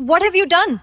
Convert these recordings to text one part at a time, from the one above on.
What have you done?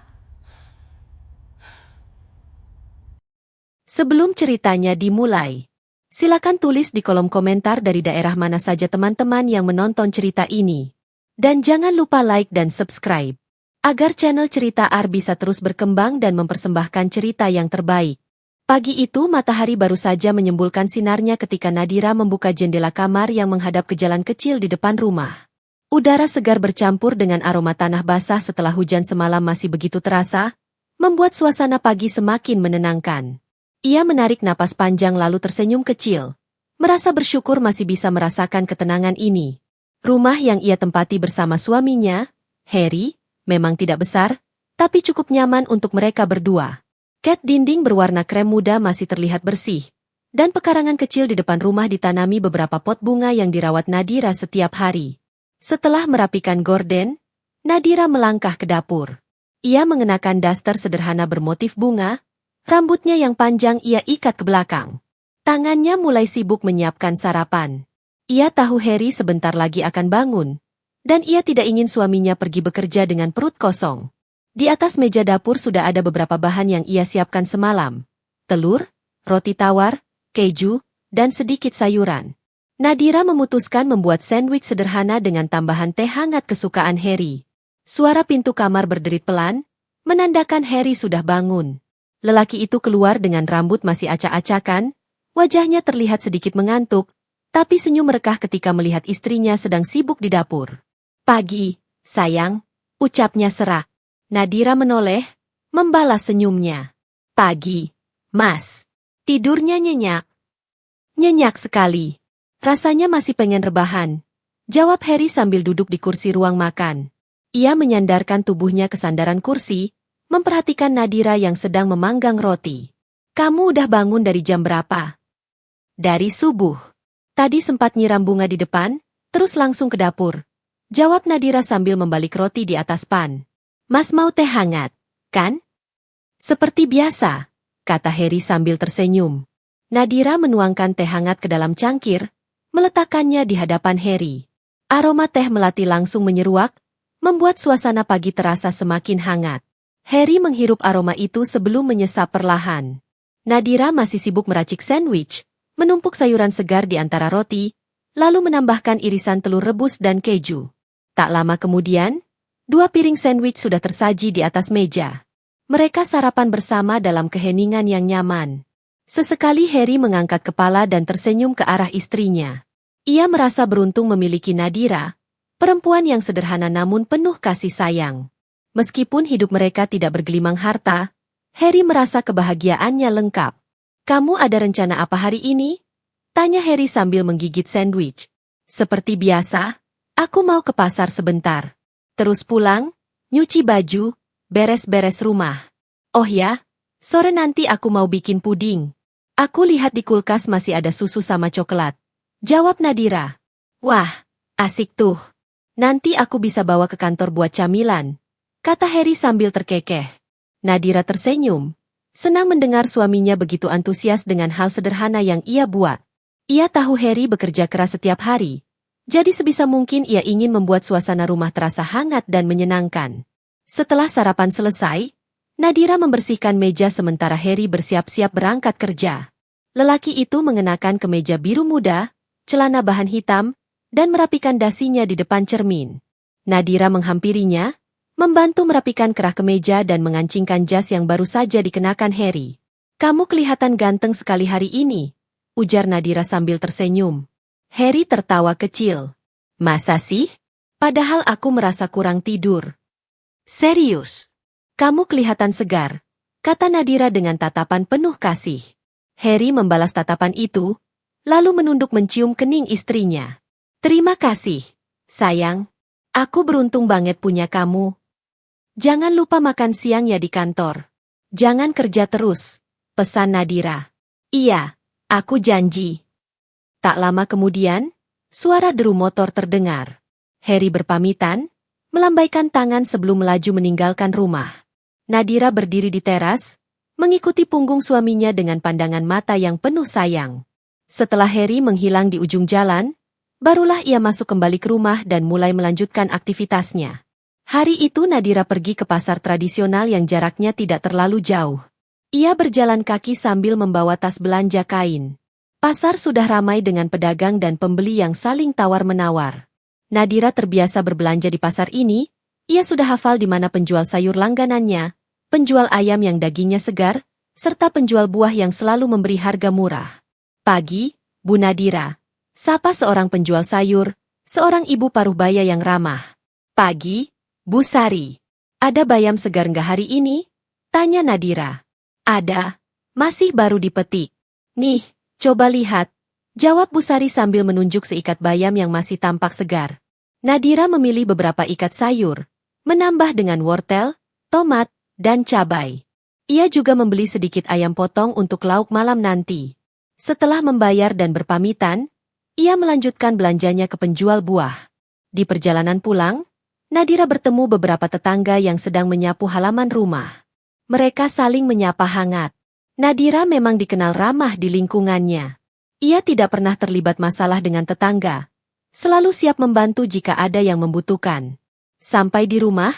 Sebelum ceritanya dimulai, silakan tulis di kolom komentar dari daerah mana saja teman-teman yang menonton cerita ini. Dan jangan lupa like dan subscribe, agar channel Cerita Ar bisa terus berkembang dan mempersembahkan cerita yang terbaik. Pagi itu matahari baru saja menyembulkan sinarnya ketika Nadira membuka jendela kamar yang menghadap ke jalan kecil di depan rumah. Udara segar bercampur dengan aroma tanah basah setelah hujan semalam masih begitu terasa, membuat suasana pagi semakin menenangkan. Ia menarik napas panjang lalu tersenyum kecil, merasa bersyukur masih bisa merasakan ketenangan ini. Rumah yang ia tempati bersama suaminya, Harry, memang tidak besar, tapi cukup nyaman untuk mereka berdua. Cat dinding berwarna krem muda masih terlihat bersih, dan pekarangan kecil di depan rumah ditanami beberapa pot bunga yang dirawat Nadira setiap hari. Setelah merapikan gorden, Nadira melangkah ke dapur. Ia mengenakan daster sederhana bermotif bunga, rambutnya yang panjang ia ikat ke belakang. Tangannya mulai sibuk menyiapkan sarapan. Ia tahu Harry sebentar lagi akan bangun, dan ia tidak ingin suaminya pergi bekerja dengan perut kosong. Di atas meja dapur sudah ada beberapa bahan yang ia siapkan semalam. Telur, roti tawar, keju, dan sedikit sayuran. Nadira memutuskan membuat sandwich sederhana dengan tambahan teh hangat kesukaan Harry. Suara pintu kamar berderit pelan, menandakan Harry sudah bangun. Lelaki itu keluar dengan rambut masih acak-acakan, wajahnya terlihat sedikit mengantuk, tapi senyum merekah ketika melihat istrinya sedang sibuk di dapur. "Pagi, sayang," ucapnya serak. Nadira menoleh, membalas senyumnya. "Pagi, Mas." Tidurnya nyenyak. "Nyenyak sekali. Rasanya masih pengen rebahan," jawab Harry sambil duduk di kursi ruang makan. Ia menyandarkan tubuhnya ke sandaran kursi, memperhatikan Nadira yang sedang memanggang roti. "Kamu udah bangun dari jam berapa?" "Dari subuh. Tadi sempat nyiram bunga di depan, terus langsung ke dapur," jawab Nadira sambil membalik roti di atas pan. "Mas mau teh hangat, kan?" "Seperti biasa," kata Harry sambil tersenyum. Nadira menuangkan teh hangat ke dalam cangkir, meletakkannya di hadapan Harry. Aroma teh melati langsung menyeruak, membuat suasana pagi terasa semakin hangat. Harry menghirup aroma itu sebelum menyesap perlahan. Nadira masih sibuk meracik sandwich, menumpuk sayuran segar di antara roti, lalu menambahkan irisan telur rebus dan keju. Tak lama kemudian, 2 piring sandwich sudah tersaji di atas meja. Mereka sarapan bersama dalam keheningan yang nyaman. Sesekali Harry mengangkat kepala dan tersenyum ke arah istrinya. Ia merasa beruntung memiliki Nadira, perempuan yang sederhana namun penuh kasih sayang. Meskipun hidup mereka tidak bergelimang harta, Harry merasa kebahagiaannya lengkap. "Kamu ada rencana apa hari ini?" tanya Harry sambil menggigit sandwich. "Seperti biasa, aku mau ke pasar sebentar. Terus pulang, nyuci baju, beres-beres rumah. Oh ya, sore nanti aku mau bikin puding. Aku lihat di kulkas masih ada susu sama coklat," jawab Nadira. "Wah, asik tuh. Nanti aku bisa bawa ke kantor buat camilan," kata Harry sambil terkekeh. Nadira tersenyum, senang mendengar suaminya begitu antusias dengan hal sederhana yang ia buat. Ia tahu Harry bekerja keras setiap hari, jadi sebisa mungkin ia ingin membuat suasana rumah terasa hangat dan menyenangkan. Setelah sarapan selesai, Nadira membersihkan meja sementara Harry bersiap-siap berangkat kerja. Lelaki itu mengenakan kemeja biru muda, celana bahan hitam, dan merapikan dasinya di depan cermin. Nadira menghampirinya, membantu merapikan kerah kemeja dan mengancingkan jas yang baru saja dikenakan Harry. "Kamu kelihatan ganteng sekali hari ini," ujar Nadira sambil tersenyum. Harry tertawa kecil. "Masa sih? Padahal aku merasa kurang tidur." "Serius? Kamu kelihatan segar," kata Nadira dengan tatapan penuh kasih. Harry membalas tatapan itu, lalu menunduk mencium kening istrinya. "Terima kasih, sayang. Aku beruntung banget punya kamu. Jangan lupa makan siang ya di kantor. Jangan kerja terus," pesan Nadira. "Iya, aku janji." Tak lama kemudian, suara deru motor terdengar. Harry berpamitan, melambaikan tangan sebelum melaju meninggalkan rumah. Nadira berdiri di teras, mengikuti punggung suaminya dengan pandangan mata yang penuh sayang. Setelah Harry menghilang di ujung jalan, barulah ia masuk kembali ke rumah dan mulai melanjutkan aktivitasnya. Hari itu Nadira pergi ke pasar tradisional yang jaraknya tidak terlalu jauh. Ia berjalan kaki sambil membawa tas belanja kain. Pasar sudah ramai dengan pedagang dan pembeli yang saling tawar-menawar. Nadira terbiasa berbelanja di pasar ini, ia sudah hafal di mana penjual sayur langganannya, penjual ayam yang dagingnya segar, serta penjual buah yang selalu memberi harga murah. Pagi, Bu Nadira. Sapa seorang penjual sayur, seorang ibu paruh baya yang ramah. Pagi, Bu Sari. Ada bayam segar nggak hari ini? Tanya Nadira. Ada. Masih baru dipetik. Nih, coba lihat. Jawab Bu Sari sambil menunjuk seikat bayam yang masih tampak segar. Nadira memilih beberapa ikat sayur, menambah dengan wortel, tomat, dan cabai. Ia juga membeli sedikit ayam potong untuk lauk malam nanti. Setelah membayar dan berpamitan, ia melanjutkan belanjanya ke penjual buah. Di perjalanan pulang, Nadira bertemu beberapa tetangga yang sedang menyapu halaman rumah. Mereka saling menyapa hangat. Nadira memang dikenal ramah di lingkungannya. Ia tidak pernah terlibat masalah dengan tetangga. Selalu siap membantu jika ada yang membutuhkan. Sampai di rumah,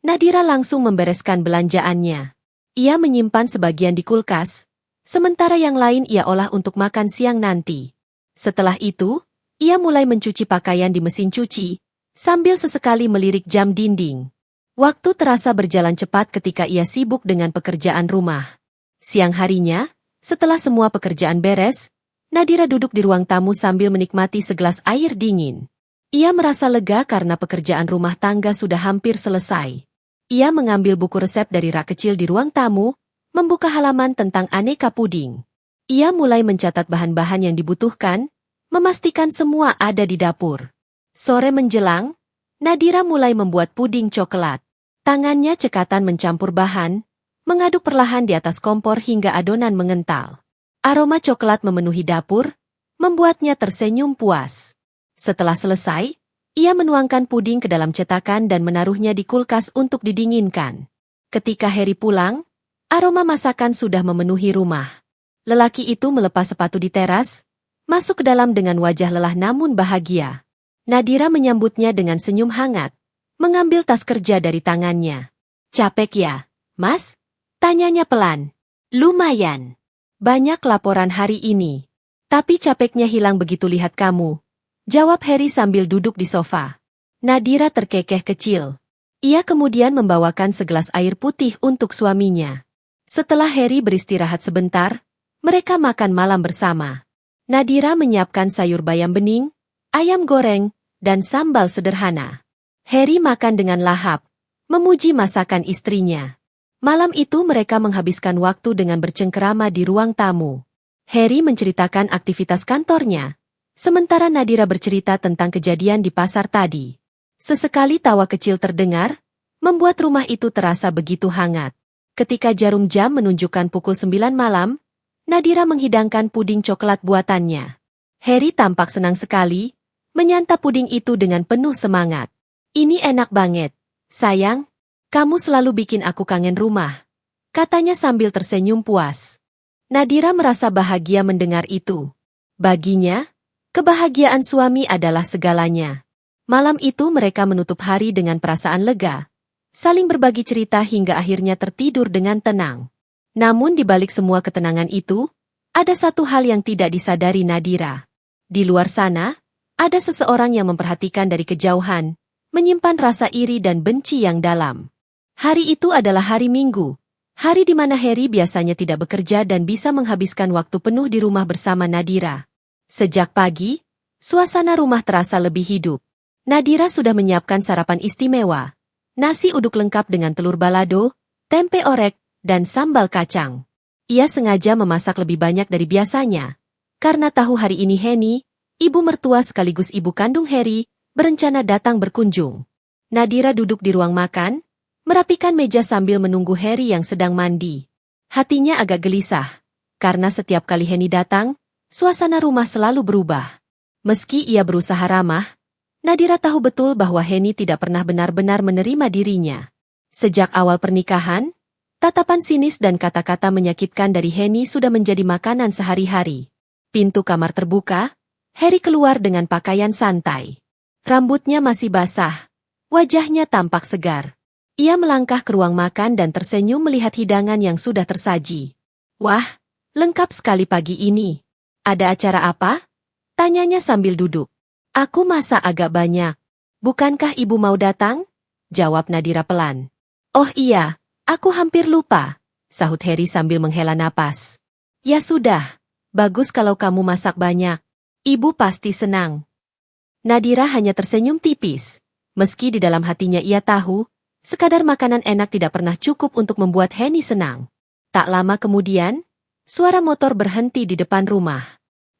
Nadira langsung membereskan belanjaannya. Ia menyimpan sebagian di kulkas, sementara yang lain ia olah untuk makan siang nanti. Setelah itu, ia mulai mencuci pakaian di mesin cuci, sambil sesekali melirik jam dinding. Waktu terasa berjalan cepat ketika ia sibuk dengan pekerjaan rumah. Siang harinya, setelah semua pekerjaan beres, Nadira duduk di ruang tamu sambil menikmati segelas air dingin. Ia merasa lega karena pekerjaan rumah tangga sudah hampir selesai. Ia mengambil buku resep dari rak kecil di ruang tamu, membuka halaman tentang aneka puding. Ia mulai mencatat bahan-bahan yang dibutuhkan, memastikan semua ada di dapur. Sore menjelang, Nadira mulai membuat puding coklat. Tangannya cekatan mencampur bahan, mengaduk perlahan di atas kompor hingga adonan mengental. Aroma coklat memenuhi dapur, membuatnya tersenyum puas. Setelah selesai, ia menuangkan puding ke dalam cetakan dan menaruhnya di kulkas untuk didinginkan. Ketika Harry pulang, aroma masakan sudah memenuhi rumah. Lelaki itu melepas sepatu di teras, masuk ke dalam dengan wajah lelah namun bahagia. Nadira menyambutnya dengan senyum hangat, mengambil tas kerja dari tangannya. Capek ya, Mas? Tanyanya pelan. Lumayan. Banyak laporan hari ini. Tapi capeknya hilang begitu lihat kamu. Jawab Harry sambil duduk di sofa. Nadira terkekeh kecil. Ia kemudian membawakan segelas air putih untuk suaminya. Setelah Harry beristirahat sebentar, mereka makan malam bersama. Nadira menyiapkan sayur bayam bening, ayam goreng, dan sambal sederhana. Harry makan dengan lahap, memuji masakan istrinya. Malam itu mereka menghabiskan waktu dengan bercengkerama di ruang tamu. Harry menceritakan aktivitas kantornya, sementara Nadira bercerita tentang kejadian di pasar tadi. Sesekali tawa kecil terdengar, membuat rumah itu terasa begitu hangat. Ketika jarum jam menunjukkan pukul 9 malam, Nadira menghidangkan puding coklat buatannya. Harry tampak senang sekali, menyantap puding itu dengan penuh semangat. Ini enak banget, sayang. Kamu selalu bikin aku kangen rumah, katanya sambil tersenyum puas. Nadira merasa bahagia mendengar itu. Baginya, kebahagiaan suami adalah segalanya. Malam itu mereka menutup hari dengan perasaan lega, saling berbagi cerita hingga akhirnya tertidur dengan tenang. Namun di balik semua ketenangan itu, ada satu hal yang tidak disadari Nadira. Di luar sana, ada seseorang yang memperhatikan dari kejauhan, menyimpan rasa iri dan benci yang dalam. Hari itu adalah hari Minggu, hari di mana Harry biasanya tidak bekerja dan bisa menghabiskan waktu penuh di rumah bersama Nadira. Sejak pagi, suasana rumah terasa lebih hidup. Nadira sudah menyiapkan sarapan istimewa, nasi uduk lengkap dengan telur balado, tempe orek, dan sambal kacang. Ia sengaja memasak lebih banyak dari biasanya, karena tahu hari ini Henny, ibu mertua sekaligus ibu kandung Harry, berencana datang berkunjung. Nadira duduk di ruang makan, merapikan meja sambil menunggu Harry yang sedang mandi. Hatinya agak gelisah, karena setiap kali Henny datang, suasana rumah selalu berubah. Meski ia berusaha ramah, Nadira tahu betul bahwa Henny tidak pernah benar-benar menerima dirinya. Sejak awal pernikahan, tatapan sinis dan kata-kata menyakitkan dari Henny sudah menjadi makanan sehari-hari. Pintu kamar terbuka, Harry keluar dengan pakaian santai. Rambutnya masih basah, Wajahnya tampak segar. Ia melangkah ke ruang makan dan tersenyum melihat hidangan yang sudah tersaji. Wah, lengkap sekali pagi ini. Ada acara apa? Tanyanya sambil duduk. Aku masak agak banyak. Bukankah ibu mau datang? Jawab Nadira pelan. Oh iya, aku hampir lupa, sahut Harry sambil menghela napas. Ya sudah, bagus kalau kamu masak banyak. Ibu pasti senang. Nadira hanya tersenyum tipis. Meski di dalam hatinya ia tahu, sekadar makanan enak tidak pernah cukup untuk membuat Henny senang. Tak lama kemudian, suara motor berhenti di depan rumah.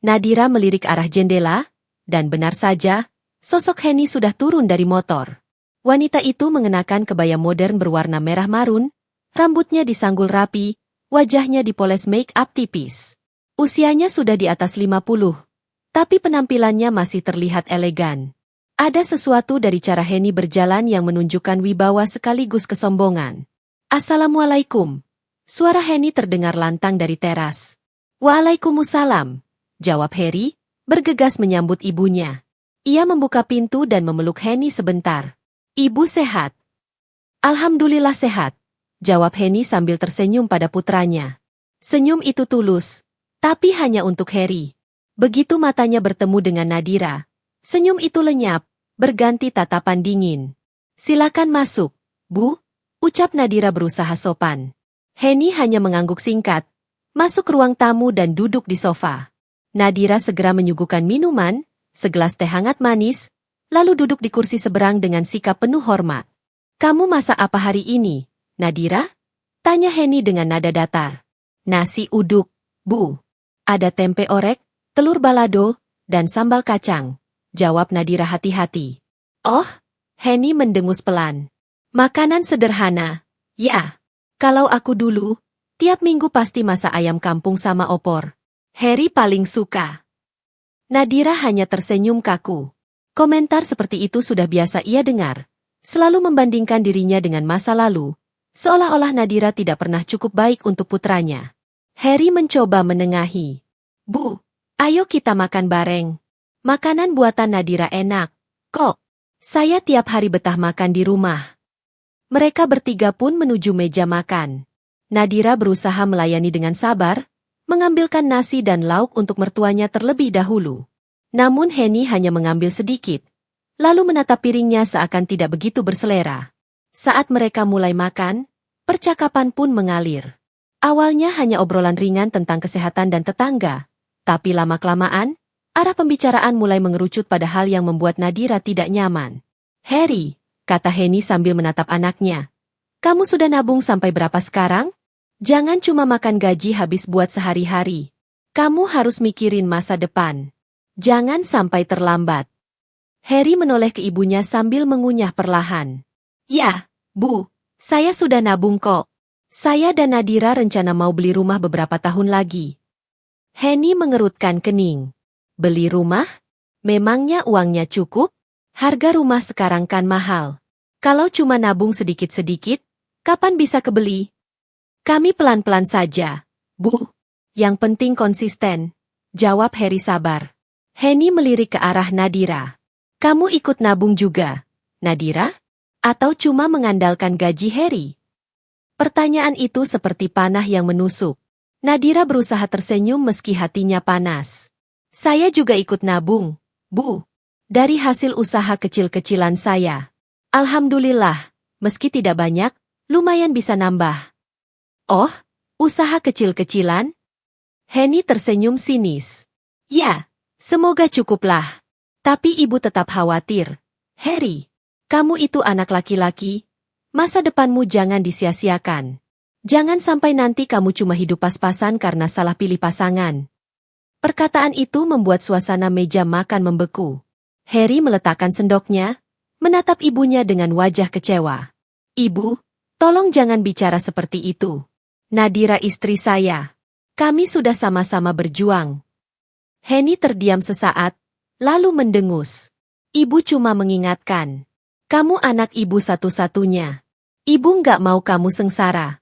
Nadira melirik arah jendela, dan benar saja, sosok Henny sudah turun dari motor. Wanita itu mengenakan kebaya modern berwarna merah marun, rambutnya disanggul rapi, wajahnya dipoles make-up tipis. Usianya sudah di atas 50, tapi penampilannya masih terlihat elegan. Ada sesuatu dari cara Henny berjalan yang menunjukkan wibawa sekaligus kesombongan. Assalamualaikum. Suara Henny terdengar lantang dari teras. Waalaikumsalam, jawab Harry, bergegas menyambut ibunya. Ia membuka pintu dan memeluk Henny sebentar. Ibu sehat? Alhamdulillah sehat, jawab Henny sambil tersenyum pada putranya. Senyum itu tulus, tapi hanya untuk Harry. Begitu matanya bertemu dengan Nadira, senyum itu lenyap, berganti tatapan dingin. Silakan masuk, Bu, ucap Nadira berusaha sopan. Henny hanya mengangguk singkat, masuk ruang tamu dan duduk di sofa. Nadira segera menyuguhkan minuman, segelas teh hangat manis, lalu duduk di kursi seberang dengan sikap penuh hormat. Kamu masak apa hari ini, Nadira? Tanya Henny dengan nada datar. Nasi uduk, Bu. Ada tempe orek, telur balado, dan sambal kacang. Jawab Nadira hati-hati. Oh, Henny mendengus pelan. Makanan sederhana. Ya, kalau aku dulu, tiap minggu pasti masak ayam kampung sama opor. Harry paling suka. Nadira hanya tersenyum kaku. Komentar seperti itu sudah biasa ia dengar. Selalu membandingkan dirinya dengan masa lalu, seolah-olah Nadira tidak pernah cukup baik untuk putranya. Harry mencoba menengahi. Bu, ayo kita makan bareng. Makanan buatan Nadira enak, kok. Saya tiap hari betah makan di rumah. Mereka bertiga pun menuju meja makan. Nadira berusaha melayani dengan sabar, mengambilkan nasi dan lauk untuk mertuanya terlebih dahulu. Namun Henny hanya mengambil sedikit, lalu menatap piringnya seakan tidak begitu berselera. Saat mereka mulai makan, percakapan pun mengalir. Awalnya hanya obrolan ringan tentang kesehatan dan tetangga, tapi lama-kelamaan, arah pembicaraan mulai mengerucut pada hal yang membuat Nadira tidak nyaman. Harry, kata Henny sambil menatap anaknya. Kamu sudah nabung sampai berapa sekarang? Jangan cuma makan gaji habis buat sehari-hari. Kamu harus mikirin masa depan. Jangan sampai terlambat. Harry menoleh ke ibunya sambil mengunyah perlahan. Ya, Bu, saya sudah nabung kok. Saya dan Nadira rencana mau beli rumah beberapa tahun lagi. Henny mengerutkan kening. Beli rumah? Memangnya uangnya cukup? Harga rumah sekarang kan mahal. Kalau cuma nabung sedikit-sedikit, kapan bisa kebeli? Kami pelan-pelan saja, Bu. Yang penting konsisten, jawab Harry sabar. Henny melirik ke arah Nadira. Kamu ikut nabung juga, Nadira? Atau cuma mengandalkan gaji Harry? Pertanyaan itu seperti panah yang menusuk. Nadira berusaha tersenyum meski hatinya panas. Saya juga ikut nabung, Bu. Dari hasil usaha kecil-kecilan saya. Alhamdulillah, meski tidak banyak, lumayan bisa nambah. Oh, usaha kecil-kecilan? Henny tersenyum sinis. Ya, semoga cukuplah. Tapi ibu tetap khawatir. Harry, kamu itu anak laki-laki. Masa depanmu jangan disia-siakan. Jangan sampai nanti kamu cuma hidup pas-pasan karena salah pilih pasangan. Perkataan itu membuat suasana meja makan membeku. Harry meletakkan sendoknya, menatap ibunya dengan wajah kecewa. Ibu, tolong jangan bicara seperti itu. Nadira istri saya. Kami sudah sama-sama berjuang. Henny terdiam sesaat, lalu mendengus. Ibu cuma mengingatkan. Kamu anak ibu satu-satunya. Ibu nggak mau kamu sengsara.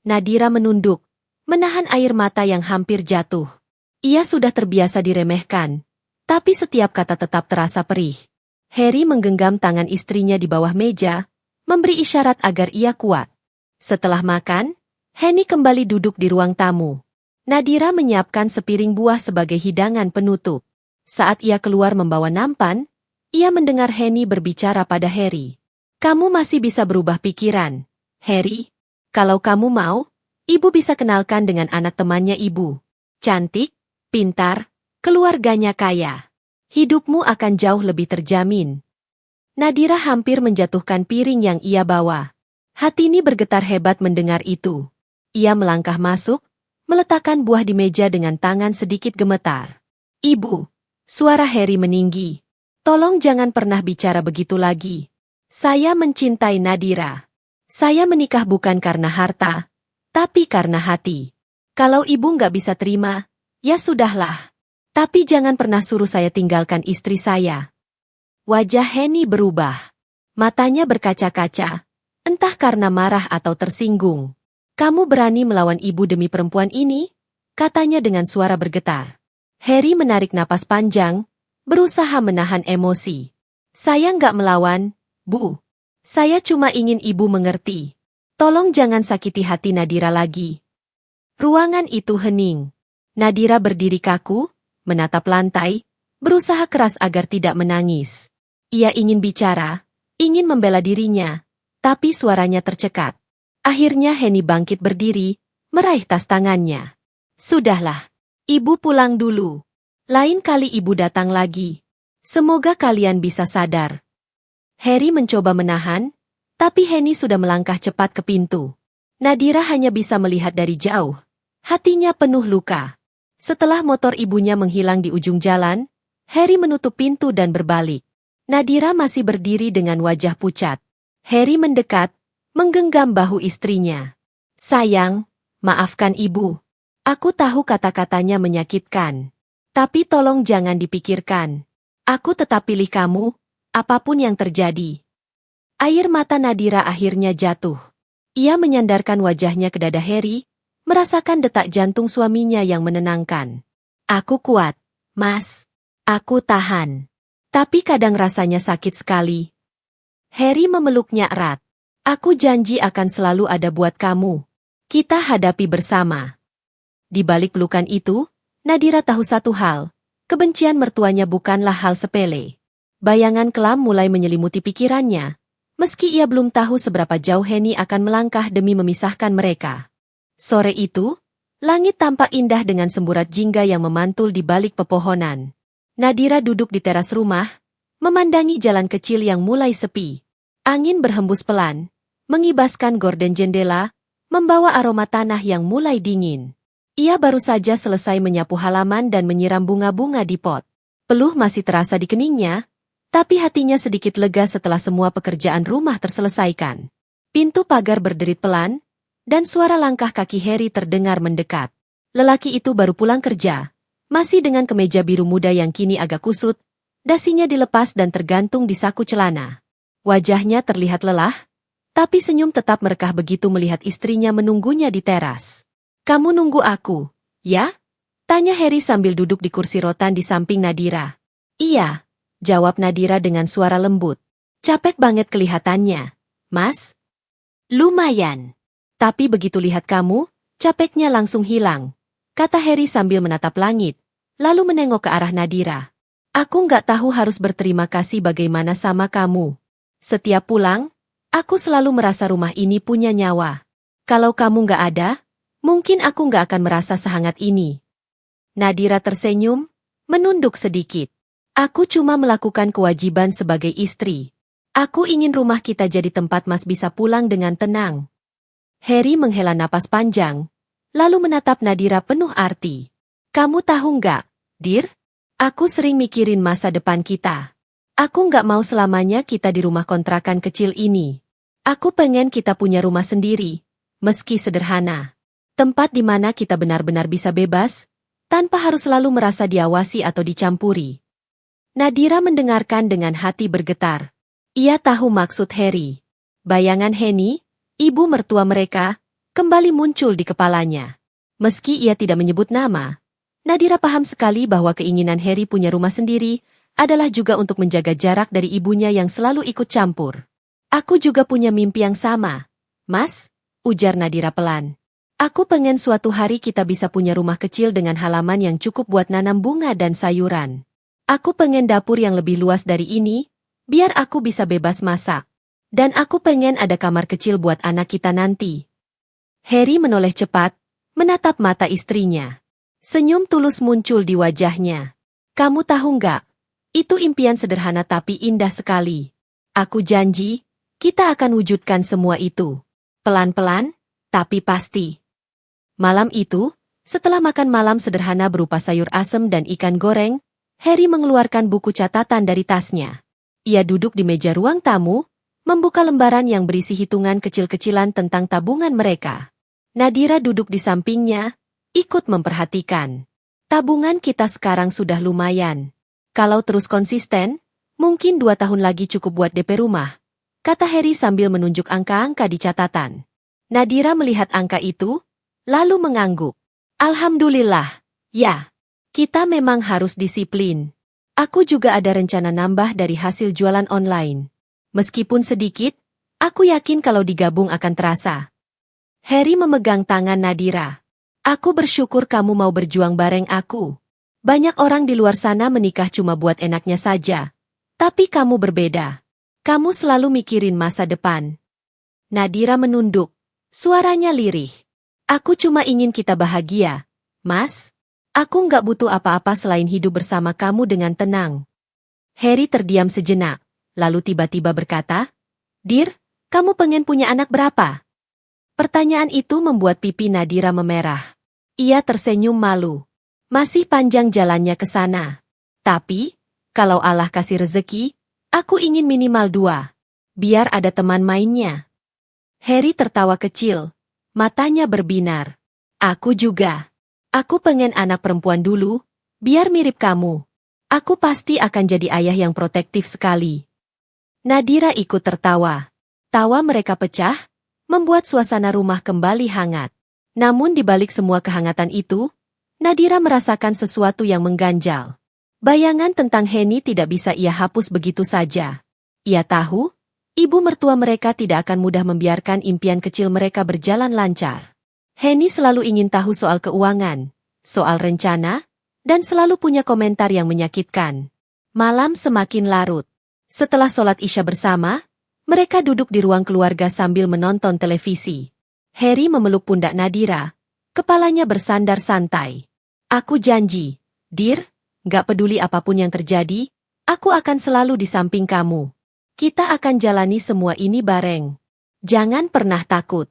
Nadira menunduk, menahan air mata yang hampir jatuh. Ia sudah terbiasa diremehkan, tapi setiap kata tetap terasa perih. Harry menggenggam tangan istrinya di bawah meja, memberi isyarat agar ia kuat. Setelah makan, Henny kembali duduk di ruang tamu. Nadira menyiapkan sepiring buah sebagai hidangan penutup. Saat ia keluar membawa nampan, ia mendengar Henny berbicara pada Harry. Kamu masih bisa berubah pikiran, Harry. Kalau kamu mau, ibu bisa kenalkan dengan anak temannya ibu. Cantik, pintar, keluarganya kaya. Hidupmu akan jauh lebih terjamin. Nadira hampir menjatuhkan piring yang ia bawa. Hatini bergetar hebat mendengar itu. Ia melangkah masuk, meletakkan buah di meja dengan tangan sedikit gemetar. Ibu, suara Harry meninggi. Tolong jangan pernah bicara begitu lagi. Saya mencintai Nadira. Saya menikah bukan karena harta, tapi karena hati. Kalau ibu nggak bisa terima, ya sudahlah. Tapi jangan pernah suruh saya tinggalkan istri saya. Wajah Henny berubah. Matanya berkaca-kaca, entah karena marah atau tersinggung. Kamu berani melawan ibu demi perempuan ini? Katanya dengan suara bergetar. Harry menarik napas panjang, berusaha menahan emosi. Saya nggak melawan, Bu. Saya cuma ingin ibu mengerti. Tolong jangan sakiti hati Nadira lagi. Ruangan itu hening. Nadira berdiri kaku, menatap lantai, berusaha keras agar tidak menangis. Ia ingin bicara, ingin membela dirinya, tapi suaranya tercekat. Akhirnya Henny bangkit berdiri, meraih tas tangannya. Sudahlah, ibu pulang dulu. Lain kali ibu datang lagi. Semoga kalian bisa sadar. Harry mencoba menahan, tapi Henny sudah melangkah cepat ke pintu. Nadira hanya bisa melihat dari jauh. Hatinya penuh luka. Setelah motor ibunya menghilang di ujung jalan, Harry menutup pintu dan berbalik. Nadira masih berdiri dengan wajah pucat. Harry mendekat, menggenggam bahu istrinya. Sayang, maafkan ibu. Aku tahu kata-katanya menyakitkan. Tapi tolong jangan dipikirkan. Aku tetap pilih kamu, apapun yang terjadi. Air mata Nadira akhirnya jatuh. Ia menyandarkan wajahnya ke dada Harry, merasakan detak jantung suaminya yang menenangkan. Aku kuat, Mas. Aku tahan. Tapi kadang rasanya sakit sekali. Harry memeluknya erat. Aku janji akan selalu ada buat kamu. Kita hadapi bersama. Di balik pelukan itu, Nadira tahu satu hal. Kebencian mertuanya bukanlah hal sepele. Bayangan kelam mulai menyelimuti pikirannya, meski ia belum tahu seberapa jauh Henny akan melangkah demi memisahkan mereka. Sore itu, langit tampak indah dengan semburat jingga yang memantul di balik pepohonan. Nadira duduk di teras rumah, memandangi jalan kecil yang mulai sepi. Angin berhembus pelan, mengibaskan gorden jendela, membawa aroma tanah yang mulai dingin. Ia baru saja selesai menyapu halaman dan menyiram bunga-bunga di pot. Peluh masih terasa di keningnya, tapi hatinya sedikit lega setelah semua pekerjaan rumah terselesaikan. Pintu pagar berderit pelan, dan suara langkah kaki Harry terdengar mendekat. Lelaki itu baru pulang kerja, masih dengan kemeja biru muda yang kini agak kusut, dasinya dilepas dan tergantung di saku celana. Wajahnya terlihat lelah, tapi senyum tetap merekah begitu melihat istrinya menunggunya di teras. Kamu nunggu aku, ya? Tanya Harry sambil duduk di kursi rotan di samping Nadira. Iya. Jawab Nadira dengan suara lembut. Capek banget kelihatannya, Mas. Lumayan. Tapi begitu lihat kamu, capeknya langsung hilang. Kata Harry sambil menatap langit, lalu menengok ke arah Nadira. Aku nggak tahu harus berterima kasih bagaimana sama kamu. Setiap pulang, aku selalu merasa rumah ini punya nyawa. Kalau kamu nggak ada, mungkin aku nggak akan merasa sehangat ini. Nadira tersenyum, menunduk sedikit. Aku cuma melakukan kewajiban sebagai istri. Aku ingin rumah kita jadi tempat Mas bisa pulang dengan tenang. Harry menghela napas panjang, lalu menatap Nadira penuh arti. Kamu tahu nggak, Dir? Aku sering mikirin masa depan kita. Aku nggak mau selamanya kita di rumah kontrakan kecil ini. Aku pengen kita punya rumah sendiri, meski sederhana. Tempat di mana kita benar-benar bisa bebas, tanpa harus selalu merasa diawasi atau dicampuri. Nadira mendengarkan dengan hati bergetar. Ia tahu maksud Harry. Bayangan Henny, ibu mertua mereka, kembali muncul di kepalanya. Meski ia tidak menyebut nama, Nadira paham sekali bahwa keinginan Harry punya rumah sendiri adalah juga untuk menjaga jarak dari ibunya yang selalu ikut campur. Aku juga punya mimpi yang sama, Mas, ujar Nadira pelan. Aku pengen suatu hari kita bisa punya rumah kecil dengan halaman yang cukup buat nanam bunga dan sayuran. Aku pengen dapur yang lebih luas dari ini, biar aku bisa bebas masak. Dan aku pengen ada kamar kecil buat anak kita nanti. Harry menoleh cepat, menatap mata istrinya. Senyum tulus muncul di wajahnya. Kamu tahu nggak? Itu impian sederhana tapi indah sekali. Aku janji, kita akan wujudkan semua itu. Pelan-pelan, tapi pasti. Malam itu, setelah makan malam sederhana berupa sayur asem dan ikan goreng, Harry mengeluarkan buku catatan dari tasnya. Ia duduk di meja ruang tamu, membuka lembaran yang berisi hitungan kecil-kecilan tentang tabungan mereka. Nadira duduk di sampingnya, ikut memperhatikan. Tabungan kita sekarang sudah lumayan. Kalau terus konsisten, mungkin 2 tahun lagi cukup buat DP rumah, kata Harry sambil menunjuk angka-angka di catatan. Nadira melihat angka itu, lalu mengangguk. Alhamdulillah, ya. Kita memang harus disiplin. Aku juga ada rencana nambah dari hasil jualan online. Meskipun sedikit, aku yakin kalau digabung akan terasa. Harry memegang tangan Nadira. Aku bersyukur kamu mau berjuang bareng aku. Banyak orang di luar sana menikah cuma buat enaknya saja. Tapi kamu berbeda. Kamu selalu mikirin masa depan. Nadira menunduk. Suaranya lirih. Aku cuma ingin kita bahagia, Mas. Aku nggak butuh apa-apa selain hidup bersama kamu dengan tenang. Harry terdiam sejenak. Lalu tiba-tiba berkata, Dir, kamu pengen punya anak berapa? Pertanyaan itu membuat pipi Nadira memerah. Ia tersenyum malu. Masih panjang jalannya ke sana. Tapi, kalau Allah kasih rezeki, aku ingin minimal 2. Biar ada teman mainnya. Harry tertawa kecil. Matanya berbinar. Aku juga. Aku pengen anak perempuan dulu, biar mirip kamu. Aku pasti akan jadi ayah yang protektif sekali. Nadira ikut tertawa. Tawa mereka pecah, membuat suasana rumah kembali hangat. Namun di balik semua kehangatan itu, Nadira merasakan sesuatu yang mengganjal. Bayangan tentang Henny tidak bisa ia hapus begitu saja. Ia tahu, ibu mertua mereka tidak akan mudah membiarkan impian kecil mereka berjalan lancar. Henny selalu ingin tahu soal keuangan, soal rencana, dan selalu punya komentar yang menyakitkan. Malam semakin larut. Setelah sholat Isya bersama, mereka duduk di ruang keluarga sambil menonton televisi. Harry memeluk pundak Nadira, kepalanya bersandar santai. Aku janji, Dir, gak peduli apapun yang terjadi, aku akan selalu di samping kamu. Kita akan jalani semua ini bareng. Jangan pernah takut.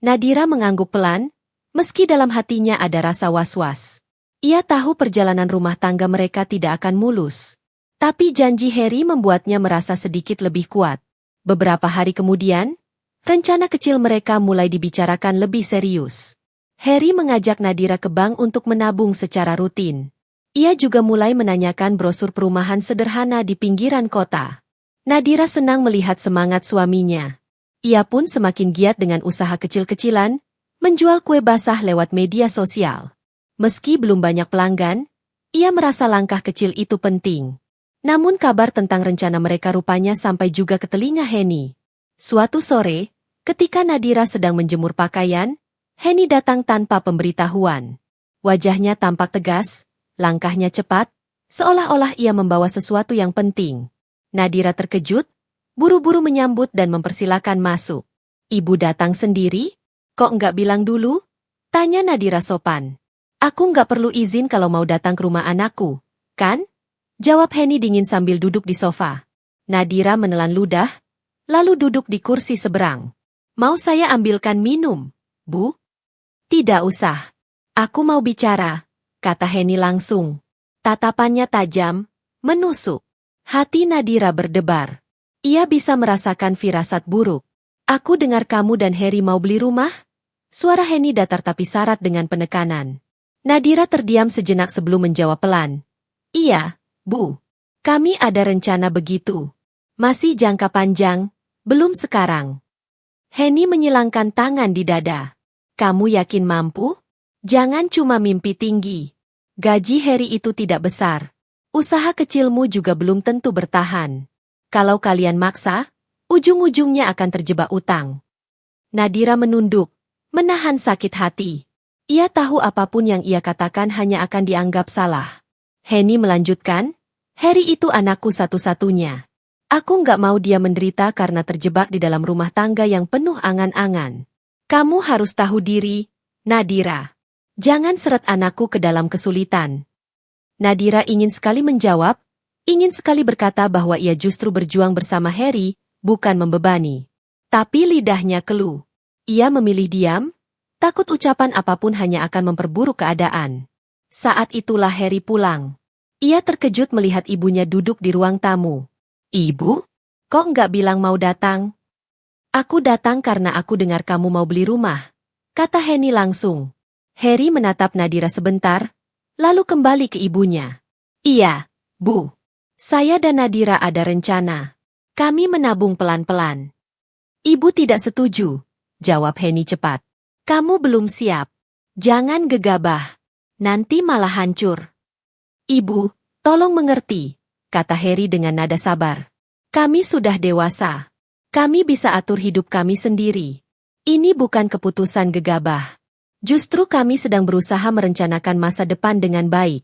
Nadira mengangguk pelan, meski dalam hatinya ada rasa was-was. Ia tahu perjalanan rumah tangga mereka tidak akan mulus. Tapi janji Harry membuatnya merasa sedikit lebih kuat. Beberapa hari kemudian, rencana kecil mereka mulai dibicarakan lebih serius. Harry mengajak Nadira ke bank untuk menabung secara rutin. Ia juga mulai menanyakan brosur perumahan sederhana di pinggiran kota. Nadira senang melihat semangat suaminya. Ia pun semakin giat dengan usaha kecil-kecilan, menjual kue basah lewat media sosial. Meski belum banyak pelanggan, ia merasa langkah kecil itu penting. Namun kabar tentang rencana mereka rupanya sampai juga ke telinga Henny. Suatu sore, ketika Nadira sedang menjemur pakaian, Henny datang tanpa pemberitahuan. Wajahnya tampak tegas, langkahnya cepat, seolah-olah ia membawa sesuatu yang penting. Nadira terkejut, buru-buru menyambut dan mempersilakan masuk. Ibu datang sendiri? Kok nggak bilang dulu? Tanya Nadira sopan. Aku nggak perlu izin kalau mau datang ke rumah anakku, kan? Jawab Henny dingin sambil duduk di sofa. Nadira menelan ludah, lalu duduk di kursi seberang. Mau saya ambilkan minum, Bu? Tidak usah. Aku mau bicara, kata Henny langsung. Tatapannya tajam, menusuk. Hati Nadira berdebar. Ia bisa merasakan firasat buruk. Aku dengar kamu dan Harry mau beli rumah? Suara Henny datar tapi syarat dengan penekanan. Nadira terdiam sejenak sebelum menjawab pelan. Iya, Bu. Kami ada rencana begitu. Masih jangka panjang, belum sekarang. Henny menyilangkan tangan di dada. Kamu yakin mampu? Jangan cuma mimpi tinggi. Gaji Harry itu tidak besar. Usaha kecilmu juga belum tentu bertahan. Kalau kalian maksa, ujung-ujungnya akan terjebak utang. Nadira menunduk, menahan sakit hati. Ia tahu apapun yang ia katakan hanya akan dianggap salah. Henny melanjutkan, Harry itu anakku satu-satunya. Aku nggak mau dia menderita karena terjebak di dalam rumah tangga yang penuh angan-angan. Kamu harus tahu diri, Nadira. Jangan seret anakku ke dalam kesulitan. Nadira ingin sekali menjawab, ingin sekali berkata bahwa ia justru berjuang bersama Harry, bukan membebani. Tapi lidahnya keluh. Ia memilih diam, takut ucapan apapun hanya akan memperburuk keadaan. Saat itulah Harry pulang. Ia terkejut melihat ibunya duduk di ruang tamu. Ibu? Kok nggak bilang mau datang? Aku datang karena aku dengar kamu mau beli rumah, kata Henny langsung. Harry menatap Nadira sebentar, lalu kembali ke ibunya. Iya, Bu. Saya dan Nadira ada rencana. Kami menabung pelan-pelan. Ibu tidak setuju, jawab Henny cepat. Kamu belum siap. Jangan gegabah. Nanti malah hancur. Ibu, tolong mengerti, kata Harry dengan nada sabar. Kami sudah dewasa. Kami bisa atur hidup kami sendiri. Ini bukan keputusan gegabah. Justru kami sedang berusaha merencanakan masa depan dengan baik.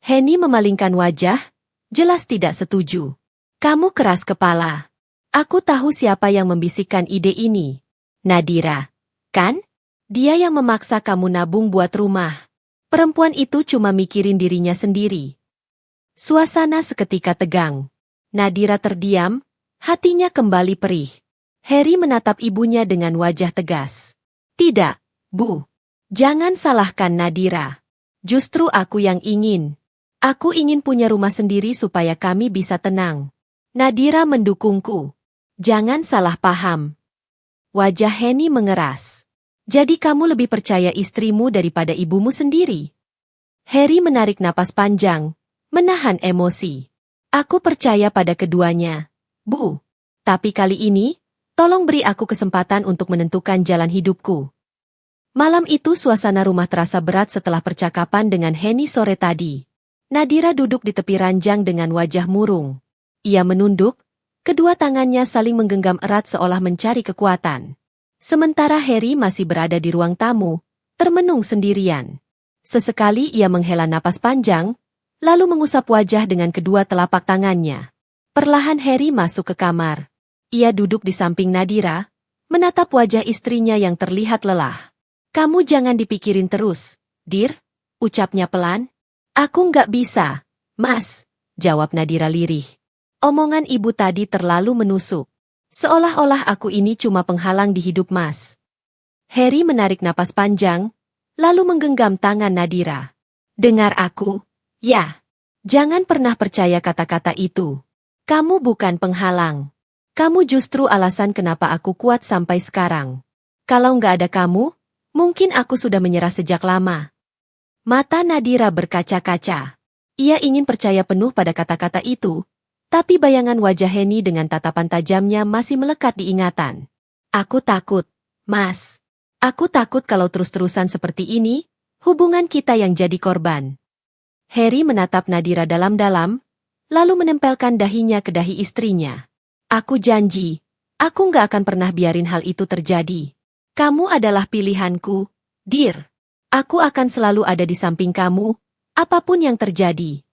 Henny memalingkan wajah, jelas tidak setuju. Kamu keras kepala. Aku tahu siapa yang membisikkan ide ini. Nadira, kan? Dia yang memaksa kamu nabung buat rumah. Perempuan itu cuma mikirin dirinya sendiri. Suasana seketika tegang. Nadira terdiam, hatinya kembali perih. Harry menatap ibunya dengan wajah tegas. Tidak, Bu. Jangan salahkan Nadira. Justru aku yang ingin. Aku ingin punya rumah sendiri supaya kami bisa tenang. Nadira mendukungku. Jangan salah paham. Wajah Henny mengeras. Jadi kamu lebih percaya istrimu daripada ibumu sendiri? Harry menarik napas panjang, menahan emosi. Aku percaya pada keduanya, Bu. Tapi kali ini, tolong beri aku kesempatan untuk menentukan jalan hidupku. Malam itu suasana rumah terasa berat setelah percakapan dengan Henny sore tadi. Nadira duduk di tepi ranjang dengan wajah murung. Ia menunduk, kedua tangannya saling menggenggam erat seolah mencari kekuatan. Sementara Harry masih berada di ruang tamu, termenung sendirian. Sesekali ia menghela napas panjang, lalu mengusap wajah dengan kedua telapak tangannya. Perlahan Harry masuk ke kamar. Ia duduk di samping Nadira, menatap wajah istrinya yang terlihat lelah. Kamu jangan dipikirin terus, Dir, ucapnya pelan. Aku nggak bisa, Mas, jawab Nadira lirih. Omongan ibu tadi terlalu menusuk. Seolah-olah aku ini cuma penghalang di hidup Mas. Harry menarik napas panjang, lalu menggenggam tangan Nadira. Dengar aku, ya. Jangan pernah percaya kata-kata itu. Kamu bukan penghalang. Kamu justru alasan kenapa aku kuat sampai sekarang. Kalau nggak ada kamu, mungkin aku sudah menyerah sejak lama. Mata Nadira berkaca-kaca. Ia ingin percaya penuh pada kata-kata itu, tapi bayangan wajah Henny dengan tatapan tajamnya masih melekat di ingatan. Aku takut, Mas. Aku takut kalau terus-terusan seperti ini, hubungan kita yang jadi korban. Harry menatap Nadira dalam-dalam, lalu menempelkan dahinya ke dahi istrinya. Aku janji, aku nggak akan pernah biarin hal itu terjadi. Kamu adalah pilihanku, Dir. Aku akan selalu ada di samping kamu, apapun yang terjadi.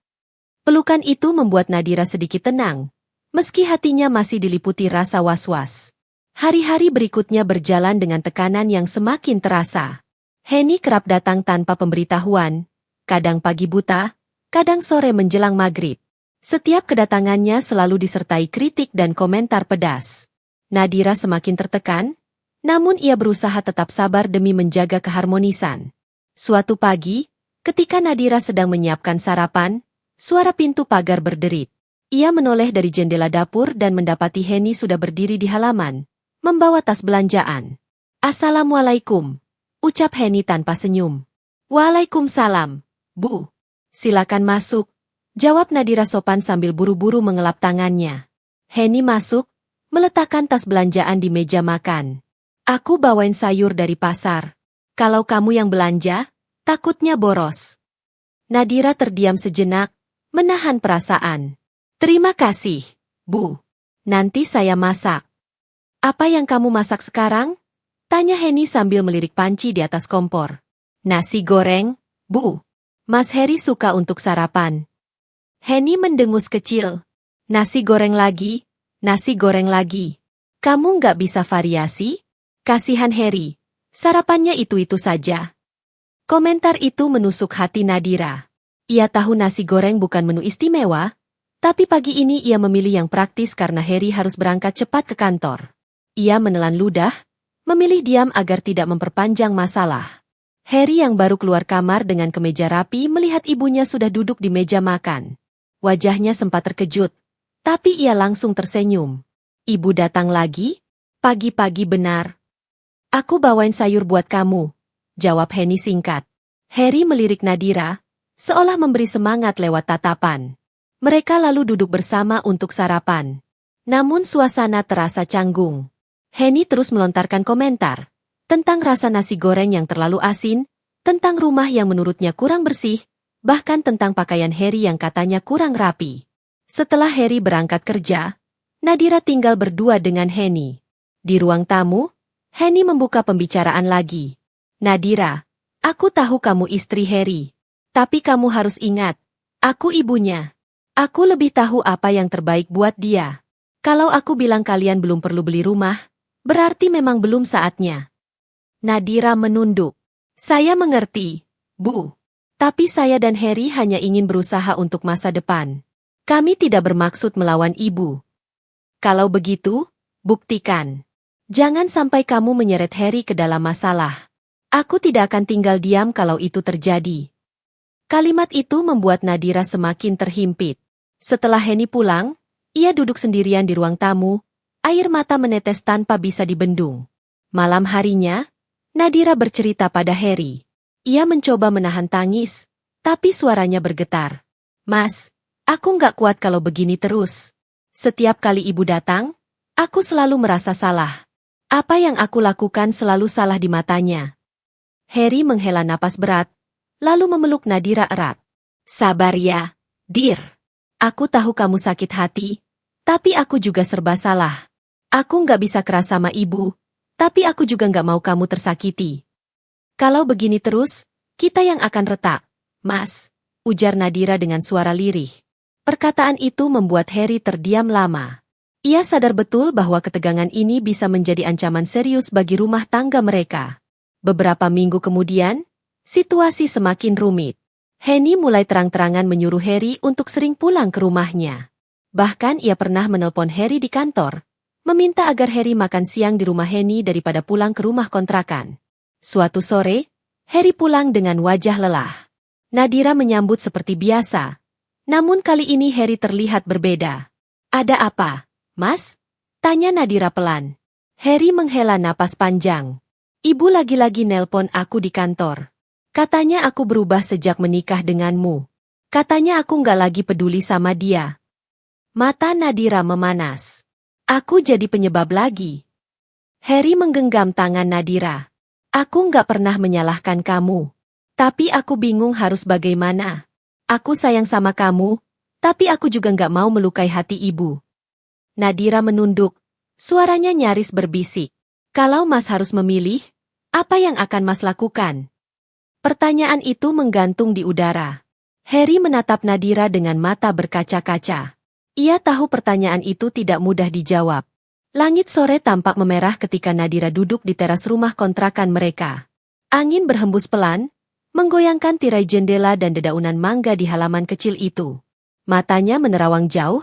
Pelukan itu membuat Nadira sedikit tenang, meski hatinya masih diliputi rasa was-was. Hari-hari berikutnya berjalan dengan tekanan yang semakin terasa. Henny kerap datang tanpa pemberitahuan, kadang pagi buta, kadang sore menjelang maghrib. Setiap kedatangannya selalu disertai kritik dan komentar pedas. Nadira semakin tertekan, namun ia berusaha tetap sabar demi menjaga keharmonisan. Suatu pagi, ketika Nadira sedang menyiapkan sarapan, suara pintu pagar berderit. Ia menoleh dari jendela dapur dan mendapati Henny sudah berdiri di halaman, membawa tas belanjaan. Assalamualaikum, ucap Henny tanpa senyum. Waalaikumsalam, Bu. Silakan masuk, jawab Nadira sopan sambil buru-buru mengelap tangannya. Henny masuk, meletakkan tas belanjaan di meja makan. Aku bawain sayur dari pasar. Kalau kamu yang belanja, takutnya boros. Nadira terdiam sejenak, menahan perasaan. Terima kasih, Bu. Nanti saya masak. Apa yang kamu masak sekarang? Tanya Henny sambil melirik panci di atas kompor. Nasi goreng, Bu. Mas Harry suka untuk sarapan. Henny mendengus kecil. Nasi goreng lagi, nasi goreng lagi. Kamu nggak bisa variasi? Kasihan Harry. Sarapannya itu-itu saja. Komentar itu menusuk hati Nadira. Ia tahu nasi goreng bukan menu istimewa, tapi pagi ini ia memilih yang praktis karena Harry harus berangkat cepat ke kantor. Ia menelan ludah, memilih diam agar tidak memperpanjang masalah. Harry yang baru keluar kamar dengan kemeja rapi melihat ibunya sudah duduk di meja makan. Wajahnya sempat terkejut, tapi ia langsung tersenyum. Ibu datang lagi? Pagi-pagi benar. Aku bawain sayur buat kamu, jawab Henny singkat. Harry melirik Nadira, seolah memberi semangat lewat tatapan. Mereka lalu duduk bersama untuk sarapan. Namun suasana terasa canggung. Henny terus melontarkan komentar tentang rasa nasi goreng yang terlalu asin, tentang rumah yang menurutnya kurang bersih, bahkan tentang pakaian Harry yang katanya kurang rapi. Setelah Harry berangkat kerja, Nadira tinggal berdua dengan Henny. Di ruang tamu, Henny membuka pembicaraan lagi. Nadira, aku tahu kamu istri Harry. Tapi kamu harus ingat, aku ibunya. Aku lebih tahu apa yang terbaik buat dia. Kalau aku bilang kalian belum perlu beli rumah, berarti memang belum saatnya. Nadira menunduk. Saya mengerti, Bu. Tapi saya dan Harry hanya ingin berusaha untuk masa depan. Kami tidak bermaksud melawan ibu. Kalau begitu, buktikan. Jangan sampai kamu menyeret Harry ke dalam masalah. Aku tidak akan tinggal diam kalau itu terjadi. Kalimat itu membuat Nadira semakin terhimpit. Setelah Henny pulang, ia duduk sendirian di ruang tamu, air mata menetes tanpa bisa dibendung. Malam harinya, Nadira bercerita pada Harry. Ia mencoba menahan tangis, tapi suaranya bergetar. Mas, aku nggak kuat kalau begini terus. Setiap kali ibu datang, aku selalu merasa salah. Apa yang aku lakukan selalu salah di matanya. Harry menghela napas berat, lalu memeluk Nadira erat. Sabar ya, Dir. Aku tahu kamu sakit hati, tapi aku juga serba salah. Aku nggak bisa keras sama ibu, tapi aku juga nggak mau kamu tersakiti. Kalau begini terus, kita yang akan retak, Mas, ujar Nadira dengan suara lirih. Perkataan itu membuat Harry terdiam lama. Ia sadar betul bahwa ketegangan ini bisa menjadi ancaman serius bagi rumah tangga mereka. Beberapa minggu kemudian, situasi semakin rumit. Henny mulai terang-terangan menyuruh Harry untuk sering pulang ke rumahnya. Bahkan ia pernah menelpon Harry di kantor, meminta agar Harry makan siang di rumah Henny daripada pulang ke rumah kontrakan. Suatu sore, Harry pulang dengan wajah lelah. Nadira menyambut seperti biasa. Namun kali ini Harry terlihat berbeda. Ada apa, Mas? Tanya Nadira pelan. Harry menghela napas panjang. Ibu lagi-lagi nelpon aku di kantor. Katanya aku berubah sejak menikah denganmu. Katanya aku nggak lagi peduli sama dia. Mata Nadira memanas. Aku jadi penyebab lagi. Harry menggenggam tangan Nadira. Aku nggak pernah menyalahkan kamu. Tapi aku bingung harus bagaimana. Aku sayang sama kamu, tapi aku juga nggak mau melukai hati ibu. Nadira menunduk. Suaranya nyaris berbisik. Kalau Mas harus memilih, apa yang akan Mas lakukan? Pertanyaan itu menggantung di udara. Harry menatap Nadira dengan mata berkaca-kaca. Ia tahu pertanyaan itu tidak mudah dijawab. Langit sore tampak memerah ketika Nadira duduk di teras rumah kontrakan mereka. Angin berhembus pelan, menggoyangkan tirai jendela dan dedaunan mangga di halaman kecil itu. Matanya menerawang jauh,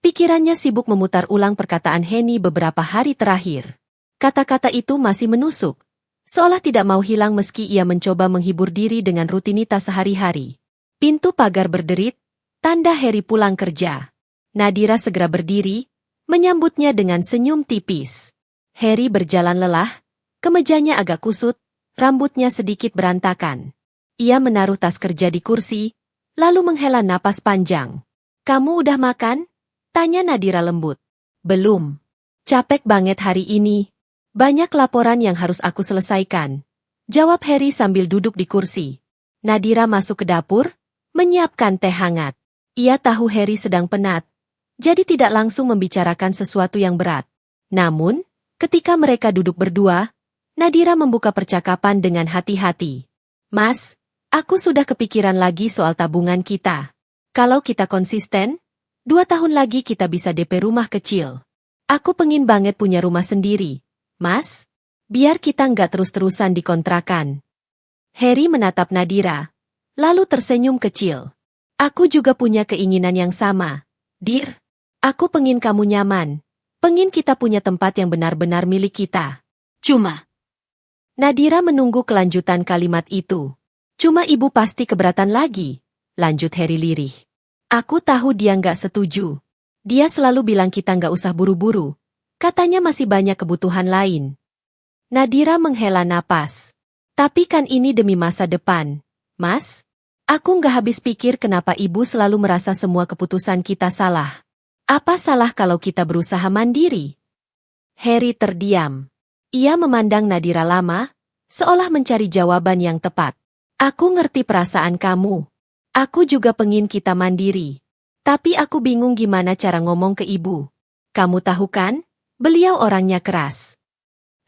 pikirannya sibuk memutar ulang perkataan Henny beberapa hari terakhir. Kata-kata itu masih menusuk, seolah tidak mau hilang meski ia mencoba menghibur diri dengan rutinitas sehari-hari. Pintu pagar berderit, tanda Harry pulang kerja. Nadira segera berdiri, menyambutnya dengan senyum tipis. Harry berjalan lelah, kemejanya agak kusut, rambutnya sedikit berantakan. Ia menaruh tas kerja di kursi, lalu menghela napas panjang. Kamu udah makan? Tanya Nadira lembut. Belum. Capek banget hari ini. Banyak laporan yang harus aku selesaikan. Jawab Harry sambil duduk di kursi. Nadira masuk ke dapur, menyiapkan teh hangat. Ia tahu Harry sedang penat, jadi tidak langsung membicarakan sesuatu yang berat. Namun, ketika mereka duduk berdua, Nadira membuka percakapan dengan hati-hati. Mas, aku sudah kepikiran lagi soal tabungan kita. Kalau kita konsisten, 2 tahun lagi kita bisa DP rumah kecil. Aku pengin banget punya rumah sendiri. Mas, biar kita nggak terus-terusan dikontrakan. Harry menatap Nadira, lalu tersenyum kecil. Aku juga punya keinginan yang sama. Dear, aku pengin kamu nyaman. Pengin kita punya tempat yang benar-benar milik kita. Cuma. Nadira menunggu kelanjutan kalimat itu. Cuma ibu pasti keberatan lagi, lanjut Harry lirih. Aku tahu dia nggak setuju. Dia selalu bilang kita nggak usah buru-buru. Katanya masih banyak kebutuhan lain. Nadira menghela napas. Tapi kan ini demi masa depan. Mas, aku nggak habis pikir kenapa ibu selalu merasa semua keputusan kita salah. Apa salah kalau kita berusaha mandiri? Harry terdiam. Ia memandang Nadira lama, seolah mencari jawaban yang tepat. Aku ngerti perasaan kamu. Aku juga pengin kita mandiri. Tapi aku bingung gimana cara ngomong ke ibu. Kamu tahu kan, beliau orangnya keras.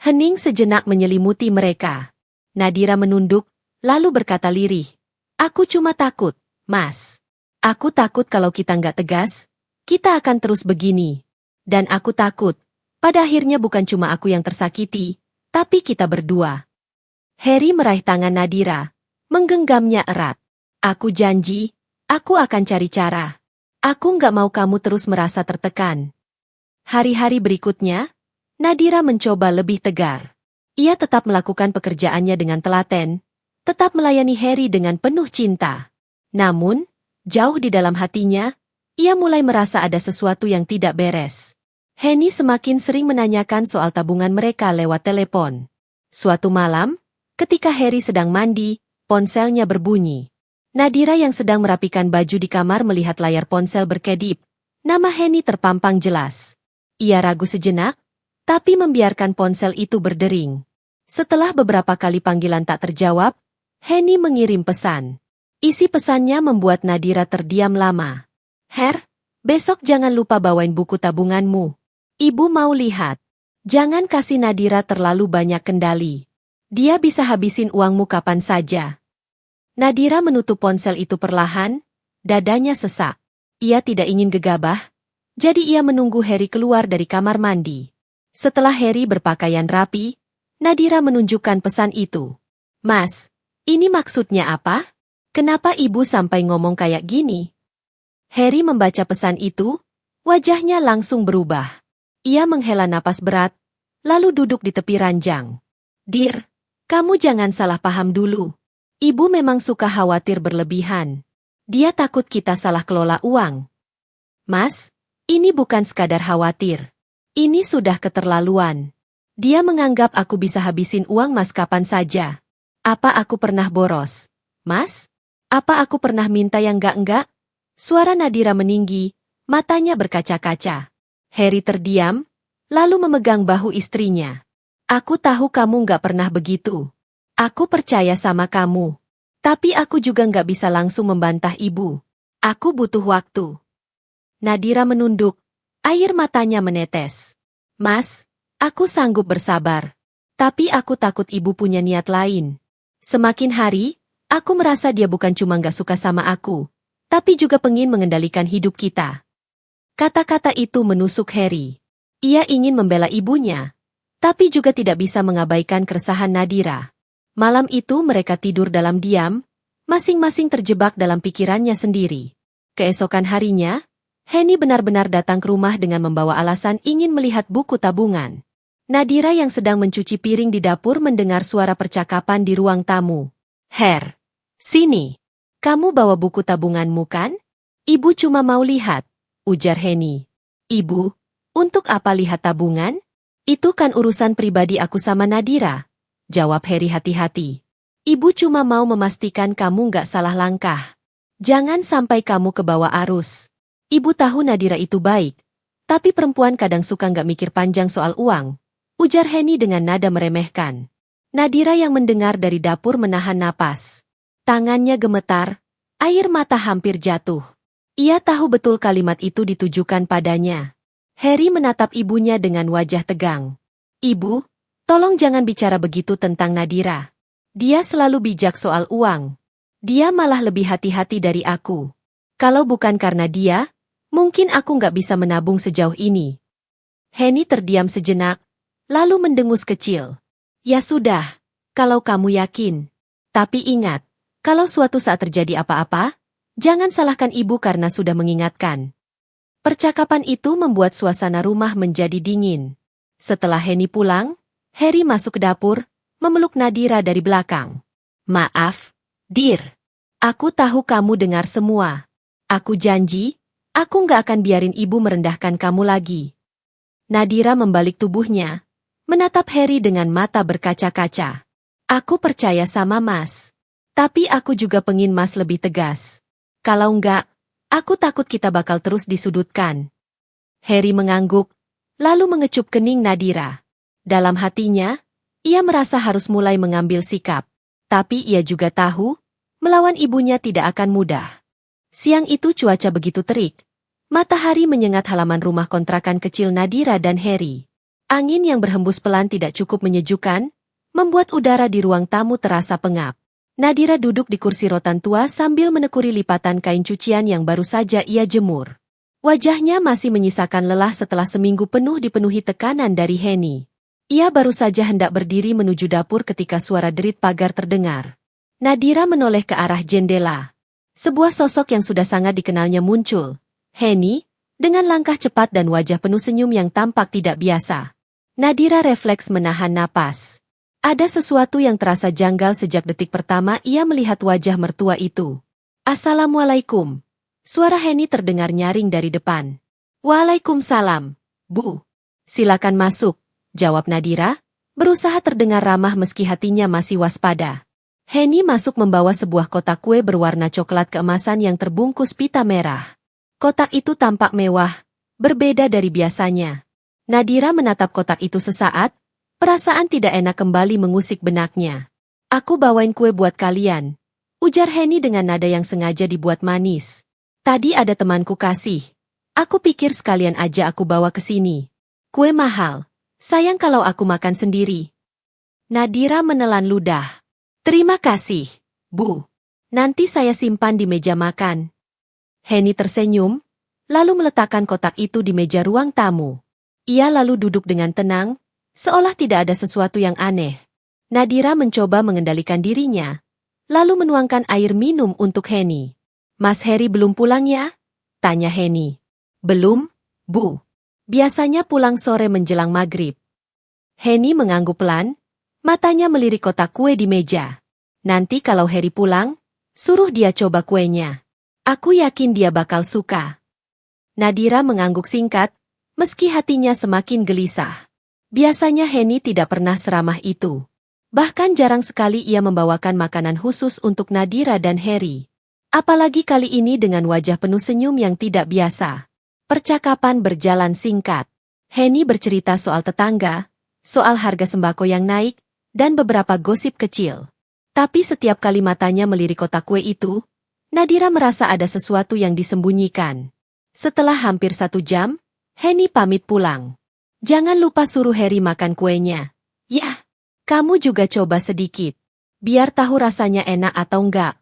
Hening sejenak menyelimuti mereka. Nadira menunduk, lalu berkata lirih. Aku cuma takut, Mas. Aku takut kalau kita nggak tegas, kita akan terus begini. Dan aku takut, pada akhirnya bukan cuma aku yang tersakiti, tapi kita berdua. Harry meraih tangan Nadira, menggenggamnya erat. Aku janji, aku akan cari cara. Aku nggak mau kamu terus merasa tertekan. Hari-hari berikutnya, Nadira mencoba lebih tegar. Ia tetap melakukan pekerjaannya dengan telaten, tetap melayani Harry dengan penuh cinta. Namun, jauh di dalam hatinya, ia mulai merasa ada sesuatu yang tidak beres. Henny semakin sering menanyakan soal tabungan mereka lewat telepon. Suatu malam, ketika Harry sedang mandi, ponselnya berbunyi. Nadira yang sedang merapikan baju di kamar melihat layar ponsel berkedip. Nama Henny terpampang jelas. Ia ragu sejenak, tapi membiarkan ponsel itu berdering. Setelah beberapa kali panggilan tak terjawab, Henny mengirim pesan. Isi pesannya membuat Nadira terdiam lama. Her, besok jangan lupa bawain buku tabunganmu. Ibu mau lihat. Jangan kasih Nadira terlalu banyak kendali. Dia bisa habisin uangmu kapan saja. Nadira menutup ponsel itu perlahan, dadanya sesak. Ia tidak ingin gegabah, jadi ia menunggu Harry keluar dari kamar mandi. Setelah Harry berpakaian rapi, Nadira menunjukkan pesan itu. Mas, ini maksudnya apa? Kenapa ibu sampai ngomong kayak gini? Harry membaca pesan itu, wajahnya langsung berubah. Ia menghela napas berat, lalu duduk di tepi ranjang. Dear, kamu jangan salah paham dulu. Ibu memang suka khawatir berlebihan. Dia takut kita salah kelola uang. Mas, ini bukan sekadar khawatir. Ini sudah keterlaluan. Dia menganggap aku bisa habisin uang mas kapan saja. Apa aku pernah boros? Mas? Apa aku pernah minta yang enggak? Suara Nadira meninggi, matanya berkaca-kaca. Harry terdiam, lalu memegang bahu istrinya. Aku tahu kamu nggak pernah begitu. Aku percaya sama kamu. Tapi aku juga nggak bisa langsung membantah ibu. Aku butuh waktu. Nadira menunduk, air matanya menetes. Mas, aku sanggup bersabar. Tapi aku takut ibu punya niat lain. Semakin hari, aku merasa dia bukan cuma nggak suka sama aku, tapi juga pengin mengendalikan hidup kita. Kata-kata itu menusuk Harry. Ia ingin membela ibunya, tapi juga tidak bisa mengabaikan keresahan Nadira. Malam itu mereka tidur dalam diam, masing-masing terjebak dalam pikirannya sendiri. Keesokan harinya, Henny benar-benar datang ke rumah dengan membawa alasan ingin melihat buku tabungan. Nadira yang sedang mencuci piring di dapur mendengar suara percakapan di ruang tamu. Her, sini. Kamu bawa buku tabunganmu kan? Ibu cuma mau lihat, ujar Henny. Ibu, untuk apa lihat tabungan? Itu kan urusan pribadi aku sama Nadira. Jawab Harry hati-hati. Ibu cuma mau memastikan kamu nggak salah langkah. Jangan sampai kamu kebawa arus. Ibu tahu Nadira itu baik, tapi perempuan kadang suka nggak mikir panjang soal uang, ujar Henny dengan nada meremehkan. Nadira yang mendengar dari dapur menahan napas. Tangannya gemetar, air mata hampir jatuh. Ia tahu betul kalimat itu ditujukan padanya. Harry menatap ibunya dengan wajah tegang. Ibu, tolong jangan bicara begitu tentang Nadira. Dia selalu bijak soal uang. Dia malah lebih hati-hati dari aku. Kalau bukan karena dia, mungkin aku nggak bisa menabung sejauh ini. Henny terdiam sejenak, lalu mendengus kecil. Ya sudah, kalau kamu yakin. Tapi ingat, kalau suatu saat terjadi apa-apa, jangan salahkan ibu karena sudah mengingatkan. Percakapan itu membuat suasana rumah menjadi dingin. Setelah Henny pulang, Harry masuk ke dapur, memeluk Nadira dari belakang. Maaf, Dir. Aku tahu kamu dengar semua. Aku janji, aku nggak akan biarin ibu merendahkan kamu lagi. Nadira membalik tubuhnya, menatap Harry dengan mata berkaca-kaca. Aku percaya sama Mas. Tapi aku juga pengin Mas lebih tegas. Kalau enggak, aku takut kita bakal terus disudutkan. Harry mengangguk, lalu mengecup kening Nadira. Dalam hatinya, ia merasa harus mulai mengambil sikap. Tapi ia juga tahu, melawan ibunya tidak akan mudah. Siang itu cuaca begitu terik. Matahari menyengat halaman rumah kontrakan kecil Nadira dan Harry. Angin yang berhembus pelan tidak cukup menyejukkan, membuat udara di ruang tamu terasa pengap. Nadira duduk di kursi rotan tua sambil menekuri lipatan kain cucian yang baru saja ia jemur. Wajahnya masih menyisakan lelah setelah seminggu penuh dipenuhi tekanan dari Henny. Ia baru saja hendak berdiri menuju dapur ketika suara derit pagar terdengar. Nadira menoleh ke arah jendela. Sebuah sosok yang sudah sangat dikenalnya muncul. Henny, dengan langkah cepat dan wajah penuh senyum yang tampak tidak biasa. Nadira refleks menahan napas. Ada sesuatu yang terasa janggal sejak detik pertama ia melihat wajah mertua itu. Assalamualaikum. Suara Henny terdengar nyaring dari depan. Waalaikumsalam, Bu. Silakan masuk, jawab Nadira, berusaha terdengar ramah meski hatinya masih waspada. Henny masuk membawa sebuah kotak kue berwarna coklat keemasan yang terbungkus pita merah. Kotak itu tampak mewah, berbeda dari biasanya. Nadira menatap kotak itu sesaat, perasaan tidak enak kembali mengusik benaknya. Aku bawain kue buat kalian, ujar Henny dengan nada yang sengaja dibuat manis. Tadi ada temanku kasih. Aku pikir sekalian aja aku bawa ke sini. Kue mahal, sayang kalau aku makan sendiri. Nadira menelan ludah. Terima kasih, Bu. Nanti saya simpan di meja makan. Henny tersenyum, lalu meletakkan kotak itu di meja ruang tamu. Ia lalu duduk dengan tenang, seolah tidak ada sesuatu yang aneh. Nadira mencoba mengendalikan dirinya, lalu menuangkan air minum untuk Henny. Mas Harry belum pulang ya? Tanya Henny. Belum, Bu. Biasanya pulang sore menjelang maghrib. Henny mengangguk pelan, matanya melirik kotak kue di meja. Nanti kalau Harry pulang, suruh dia coba kuenya. Aku yakin dia bakal suka. Nadira mengangguk singkat, meski hatinya semakin gelisah. Biasanya Henny tidak pernah seramah itu. Bahkan jarang sekali ia membawakan makanan khusus untuk Nadira dan Harry. Apalagi kali ini dengan wajah penuh senyum yang tidak biasa. Percakapan berjalan singkat. Henny bercerita soal tetangga, soal harga sembako yang naik, dan beberapa gosip kecil. Tapi setiap kali matanya melirik kotak kue itu, Nadira merasa ada sesuatu yang disembunyikan. Setelah hampir 1 jam, Henny pamit pulang. Jangan lupa suruh Harry makan kuenya. Yah, kamu juga coba sedikit. Biar tahu rasanya enak atau enggak.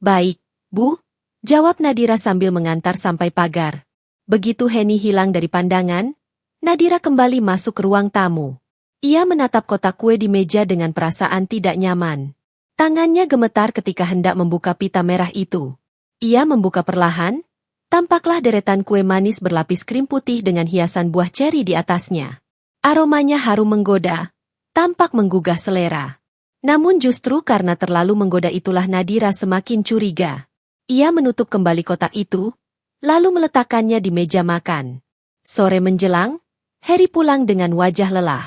Baik, Bu, jawab Nadira sambil mengantar sampai pagar. Begitu Henny hilang dari pandangan, Nadira kembali masuk ke ruang tamu. Ia menatap kotak kue di meja dengan perasaan tidak nyaman. Tangannya gemetar ketika hendak membuka pita merah itu. Ia membuka perlahan, tampaklah deretan kue manis berlapis krim putih dengan hiasan buah ceri di atasnya. Aromanya harum menggoda, tampak menggugah selera. Namun justru karena terlalu menggoda itulah Nadira semakin curiga. Ia menutup kembali kotak itu, lalu meletakkannya di meja makan. Sore menjelang, Harry pulang dengan wajah lelah.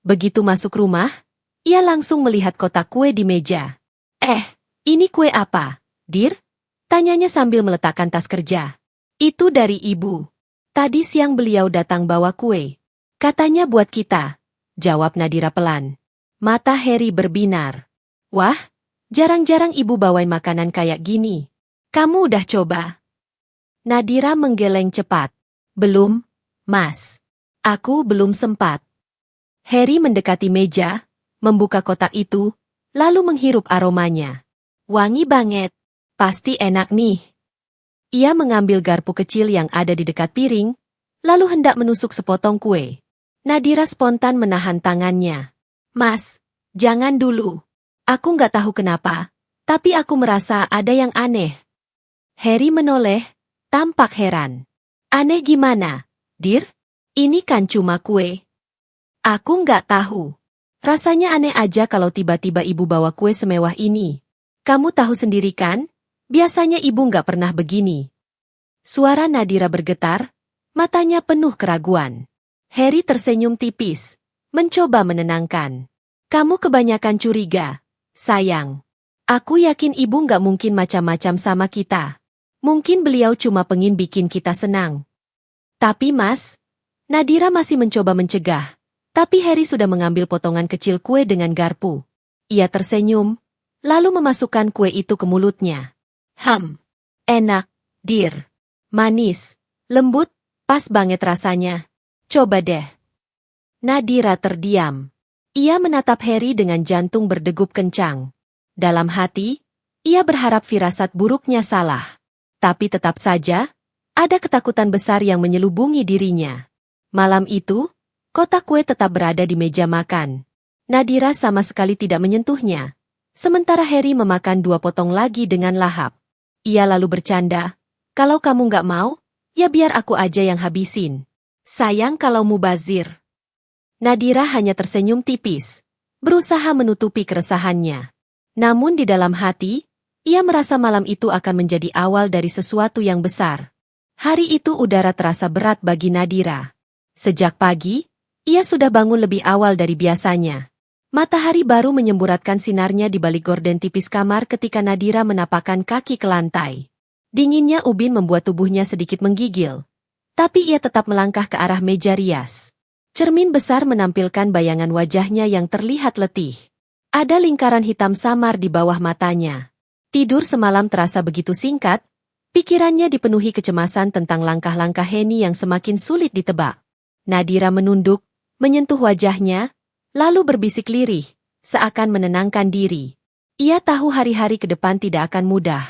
Begitu masuk rumah, ia langsung melihat kotak kue di meja. Ini kue apa, Dir? Tanyanya sambil meletakkan tas kerja. Itu dari ibu. Tadi siang beliau datang bawa kue. Katanya buat kita, jawab Nadira pelan. Mata Harry berbinar. Wah, jarang-jarang ibu bawain makanan kayak gini. Kamu udah coba? Nadira menggeleng cepat. Belum, Mas. Aku belum sempat. Harry mendekati meja, membuka kotak itu, lalu menghirup aromanya. Wangi banget. Pasti enak nih. Ia mengambil garpu kecil yang ada di dekat piring, lalu hendak menusuk sepotong kue. Nadira spontan menahan tangannya. Mas, jangan dulu. Aku nggak tahu kenapa, tapi aku merasa ada yang aneh. Harry menoleh, tampak heran. Aneh gimana, Dir? Ini kan cuma kue. Aku nggak tahu. Rasanya aneh aja kalau tiba-tiba ibu bawa kue semewah ini. Kamu tahu sendiri kan? Biasanya ibu nggak pernah begini. Suara Nadira bergetar, matanya penuh keraguan. Harry tersenyum tipis, mencoba menenangkan. Kamu kebanyakan curiga, sayang. Aku yakin ibu nggak mungkin macam-macam sama kita. Mungkin beliau cuma pengin bikin kita senang. Tapi Mas, Nadira masih mencoba mencegah. Tapi Harry sudah mengambil potongan kecil kue dengan garpu. Ia tersenyum, lalu memasukkan kue itu ke mulutnya. Enak, Dir. Manis, lembut, pas banget rasanya. Coba deh. Nadira terdiam. Ia menatap Harry dengan jantung berdegup kencang. Dalam hati, ia berharap firasat buruknya salah. Tapi tetap saja, ada ketakutan besar yang menyelubungi dirinya. Malam itu, kotak kue tetap berada di meja makan. Nadira sama sekali tidak menyentuhnya. Sementara Harry memakan 2 potong lagi dengan lahap. Ia lalu bercanda, kalau kamu nggak mau, ya biar aku aja yang habisin. Sayang kalau mubazir. Nadira hanya tersenyum tipis, berusaha menutupi keresahannya. Namun di dalam hati, ia merasa malam itu akan menjadi awal dari sesuatu yang besar. Hari itu udara terasa berat bagi Nadira. Sejak pagi, ia sudah bangun lebih awal dari biasanya. Matahari baru menyemburatkan sinarnya di balik gorden tipis kamar ketika Nadira menapakkan kaki ke lantai. Dinginnya ubin membuat tubuhnya sedikit menggigil. Tapi ia tetap melangkah ke arah meja rias. Cermin besar menampilkan bayangan wajahnya yang terlihat letih. Ada lingkaran hitam samar di bawah matanya. Tidur semalam terasa begitu singkat, pikirannya dipenuhi kecemasan tentang langkah-langkah Henny yang semakin sulit ditebak. Nadira menunduk, menyentuh wajahnya, lalu berbisik lirih, seakan menenangkan diri. Ia tahu hari-hari ke depan tidak akan mudah.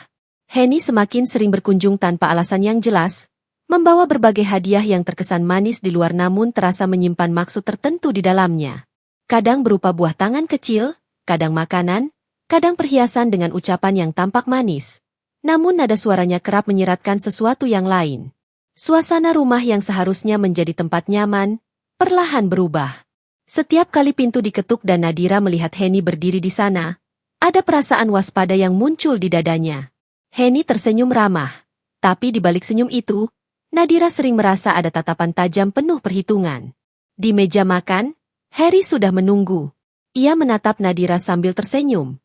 Henny semakin sering berkunjung tanpa alasan yang jelas, membawa berbagai hadiah yang terkesan manis di luar namun terasa menyimpan maksud tertentu di dalamnya. Kadang berupa buah tangan kecil, kadang makanan, kadang perhiasan dengan ucapan yang tampak manis. Namun nada suaranya kerap menyiratkan sesuatu yang lain. Suasana rumah yang seharusnya menjadi tempat nyaman, perlahan berubah. Setiap kali pintu diketuk dan Nadira melihat Henny berdiri di sana, ada perasaan waspada yang muncul di dadanya. Henny tersenyum ramah, tapi di balik senyum itu, Nadira sering merasa ada tatapan tajam penuh perhitungan. Di meja makan, Harry sudah menunggu. Ia menatap Nadira sambil tersenyum.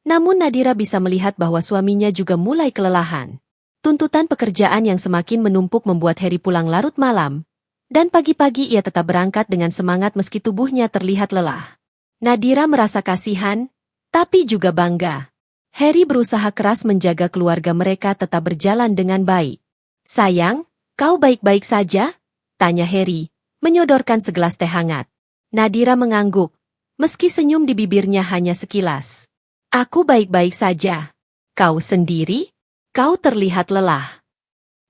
Namun Nadira bisa melihat bahwa suaminya juga mulai kelelahan. Tuntutan pekerjaan yang semakin menumpuk membuat Harry pulang larut malam. Dan pagi-pagi ia tetap berangkat dengan semangat meski tubuhnya terlihat lelah. Nadira merasa kasihan, tapi juga bangga. Harry berusaha keras menjaga keluarga mereka tetap berjalan dengan baik. Sayang, kau baik-baik saja? Tanya Harry, menyodorkan segelas teh hangat. Nadira mengangguk, meski senyum di bibirnya hanya sekilas. Aku baik-baik saja. Kau sendiri? Kau terlihat lelah.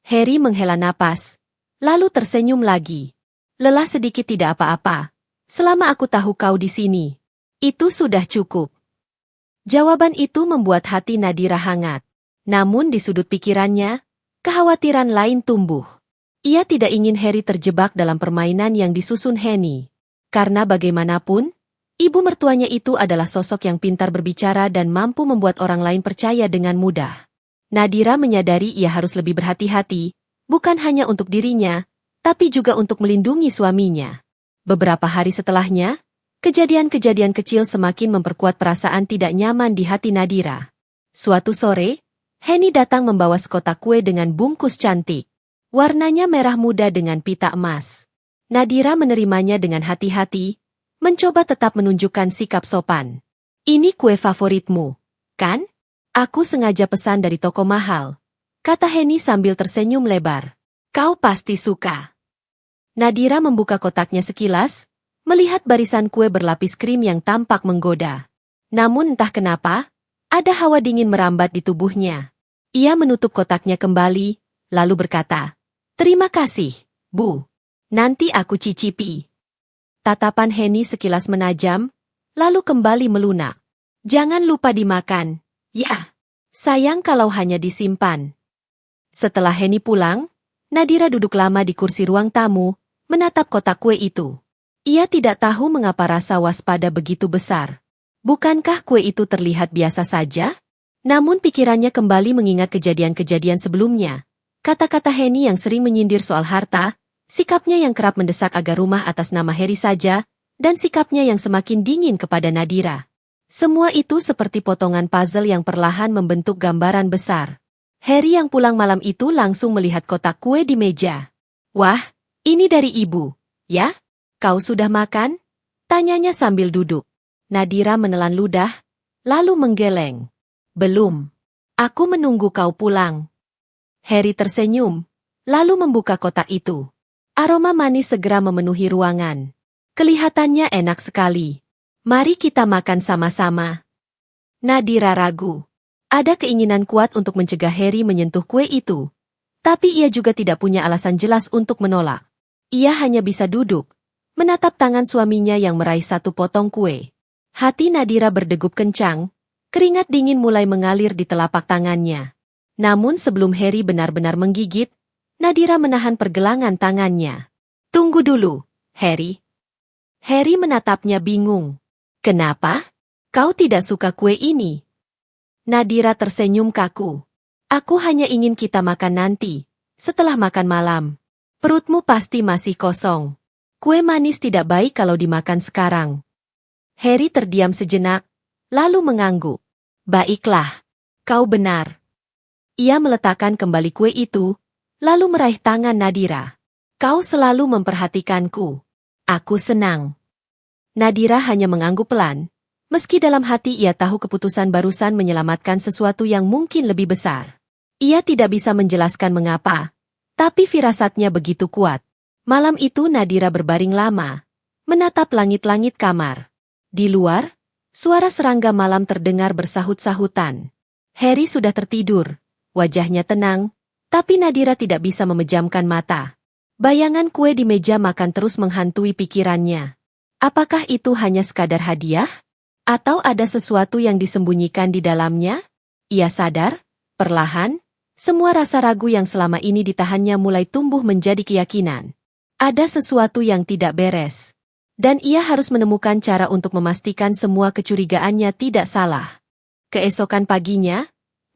Harry menghela napas, lalu tersenyum lagi. Lelah sedikit tidak apa-apa. Selama aku tahu kau di sini, itu sudah cukup. Jawaban itu membuat hati Nadira hangat. Namun di sudut pikirannya, kekhawatiran lain tumbuh. Ia tidak ingin Harry terjebak dalam permainan yang disusun Henny. Karena bagaimanapun, ibu mertuanya itu adalah sosok yang pintar berbicara dan mampu membuat orang lain percaya dengan mudah. Nadira menyadari ia harus lebih berhati-hati, bukan hanya untuk dirinya, tapi juga untuk melindungi suaminya. Beberapa hari setelahnya, kejadian-kejadian kecil semakin memperkuat perasaan tidak nyaman di hati Nadira. Suatu sore, Henny datang membawa sekotak kue dengan bungkus cantik. Warnanya merah muda dengan pita emas. Nadira menerimanya dengan hati-hati, mencoba tetap menunjukkan sikap sopan. Ini kue favoritmu, kan? Aku sengaja pesan dari toko mahal. kata Henny sambil tersenyum lebar. Kau pasti suka. Nadira membuka kotaknya sekilas, melihat barisan kue berlapis krim yang tampak menggoda. Namun entah kenapa, ada hawa dingin merambat di tubuhnya. Ia menutup kotaknya kembali, lalu berkata, "Terima kasih, Bu. Nanti aku cicipi." Tatapan Henny sekilas menajam, lalu kembali melunak. "Jangan lupa dimakan, ya. Sayang kalau hanya disimpan." Setelah Henny pulang, Nadira duduk lama di kursi ruang tamu, menatap kotak kue itu. Ia tidak tahu mengapa rasa waspada begitu besar. Bukankah kue itu terlihat biasa saja? Namun pikirannya kembali mengingat kejadian-kejadian sebelumnya. Kata-kata Henny yang sering menyindir soal harta, sikapnya yang kerap mendesak agar rumah atas nama Harry saja, dan sikapnya yang semakin dingin kepada Nadira. Semua itu seperti potongan puzzle yang perlahan membentuk gambaran besar. Harry yang pulang malam itu langsung melihat kotak kue di meja. "Wah, ini dari ibu, ya? Kau sudah makan?" tanyanya sambil duduk. Nadira menelan ludah, lalu menggeleng. "Belum. Aku menunggu kau pulang." Harry tersenyum, lalu membuka kotak itu. Aroma manis segera memenuhi ruangan. Kelihatannya enak sekali. "Mari kita makan sama-sama." Nadira ragu. Ada keinginan kuat untuk mencegah Harry menyentuh kue itu. Tapi ia juga tidak punya alasan jelas untuk menolak. Ia hanya bisa duduk, menatap tangan suaminya yang meraih satu potong kue. Hati Nadira berdegup kencang, keringat dingin mulai mengalir di telapak tangannya. Namun sebelum Harry benar-benar menggigit, Nadira menahan pergelangan tangannya. "Tunggu dulu, Harry." Harry menatapnya bingung. "Kenapa? Kau tidak suka kue ini?" Nadira tersenyum kaku. "Aku hanya ingin kita makan nanti, setelah makan malam. Perutmu pasti masih kosong. Kue manis tidak baik kalau dimakan sekarang." Harry terdiam sejenak, lalu mengangguk. "Baiklah, kau benar." Ia meletakkan kembali kue itu, lalu meraih tangan Nadira. "Kau selalu memperhatikanku. Aku senang." Nadira hanya mengangguk pelan. Meski dalam hati ia tahu keputusan barusan menyelamatkan sesuatu yang mungkin lebih besar. Ia tidak bisa menjelaskan mengapa, tapi firasatnya begitu kuat. Malam itu Nadira berbaring lama, menatap langit-langit kamar. Di luar, suara serangga malam terdengar bersahut-sahutan. Harry sudah tertidur, wajahnya tenang, tapi Nadira tidak bisa memejamkan mata. Bayangan kue di meja makan terus menghantui pikirannya. Apakah itu hanya sekadar hadiah? Atau ada sesuatu yang disembunyikan di dalamnya? Ia sadar, perlahan, semua rasa ragu yang selama ini ditahannya mulai tumbuh menjadi keyakinan. Ada sesuatu yang tidak beres. Dan ia harus menemukan cara untuk memastikan semua kecurigaannya tidak salah. Keesokan paginya,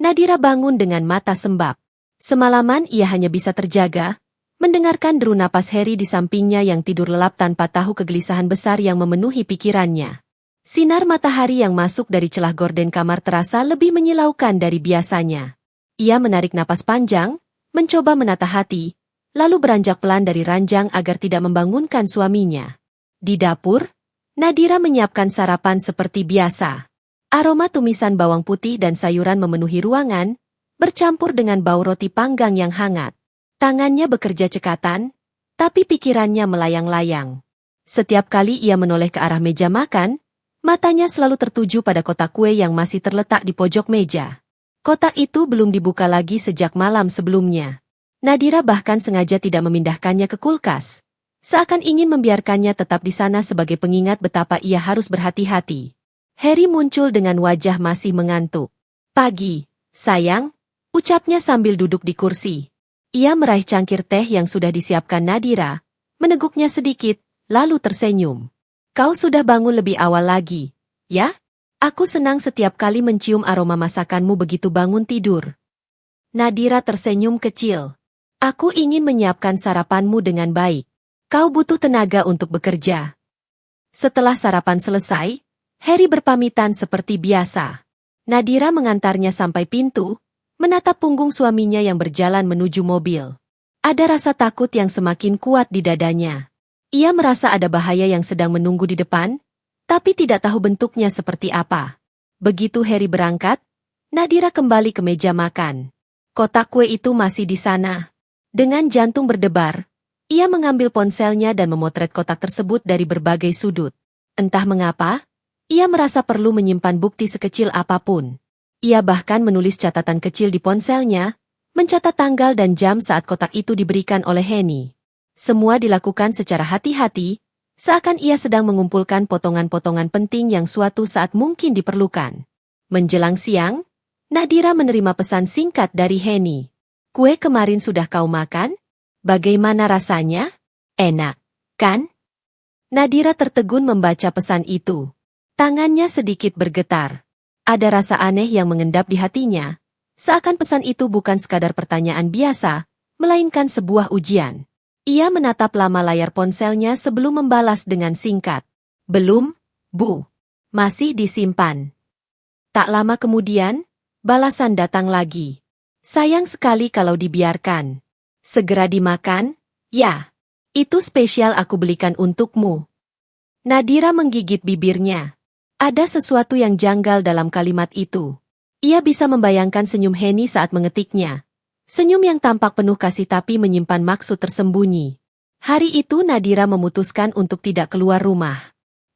Nadira bangun dengan mata sembab. Semalaman ia hanya bisa terjaga, mendengarkan deru napas Harry di sampingnya yang tidur lelap tanpa tahu kegelisahan besar yang memenuhi pikirannya. Sinar matahari yang masuk dari celah gorden kamar terasa lebih menyilaukan dari biasanya. Ia menarik napas panjang, mencoba menata hati, lalu beranjak pelan dari ranjang agar tidak membangunkan suaminya. Di dapur, Nadira menyiapkan sarapan seperti biasa. Aroma tumisan bawang putih dan sayuran memenuhi ruangan, bercampur dengan bau roti panggang yang hangat. Tangannya bekerja cekatan, tapi pikirannya melayang-layang. Setiap kali ia menoleh ke arah meja makan, matanya selalu tertuju pada kotak kue yang masih terletak di pojok meja. Kotak itu belum dibuka lagi sejak malam sebelumnya. Nadira bahkan sengaja tidak memindahkannya ke kulkas, seakan ingin membiarkannya tetap di sana sebagai pengingat betapa ia harus berhati-hati. Harry muncul dengan wajah masih mengantuk. "Pagi, sayang," ucapnya sambil duduk di kursi. Ia meraih cangkir teh yang sudah disiapkan Nadira, meneguknya sedikit, lalu tersenyum. "Kau sudah bangun lebih awal lagi, ya? Aku senang setiap kali mencium aroma masakanmu begitu bangun tidur." Nadira tersenyum kecil. "Aku ingin menyiapkan sarapanmu dengan baik. Kau butuh tenaga untuk bekerja." Setelah sarapan selesai, Harry berpamitan seperti biasa. Nadira mengantarnya sampai pintu, menatap punggung suaminya yang berjalan menuju mobil. Ada rasa takut yang semakin kuat di dadanya. Ia merasa ada bahaya yang sedang menunggu di depan, tapi tidak tahu bentuknya seperti apa. Begitu Harry berangkat, Nadira kembali ke meja makan. Kotak kue itu masih di sana. Dengan jantung berdebar, ia mengambil ponselnya dan memotret kotak tersebut dari berbagai sudut. Entah mengapa, ia merasa perlu menyimpan bukti sekecil apapun. Ia bahkan menulis catatan kecil di ponselnya, mencatat tanggal dan jam saat kotak itu diberikan oleh Henny. Semua dilakukan secara hati-hati, seakan ia sedang mengumpulkan potongan-potongan penting yang suatu saat mungkin diperlukan. Menjelang siang, Nadira menerima pesan singkat dari Henny. Kue kemarin sudah kau makan? Bagaimana rasanya? Enak, kan? Nadira tertegun membaca pesan itu. Tangannya sedikit bergetar. Ada rasa aneh yang mengendap di hatinya, seakan pesan itu bukan sekadar pertanyaan biasa, melainkan sebuah ujian. Ia menatap lama layar ponselnya sebelum membalas dengan singkat. Belum, Bu. Masih disimpan. Tak lama kemudian, balasan datang lagi. Sayang sekali kalau dibiarkan. Segera dimakan, ya. Itu spesial aku belikan untukmu. Nadira menggigit bibirnya. Ada sesuatu yang janggal dalam kalimat itu. Ia bisa membayangkan senyum Henny saat mengetiknya. Senyum yang tampak penuh kasih tapi menyimpan maksud tersembunyi. Hari itu Nadira memutuskan untuk tidak keluar rumah.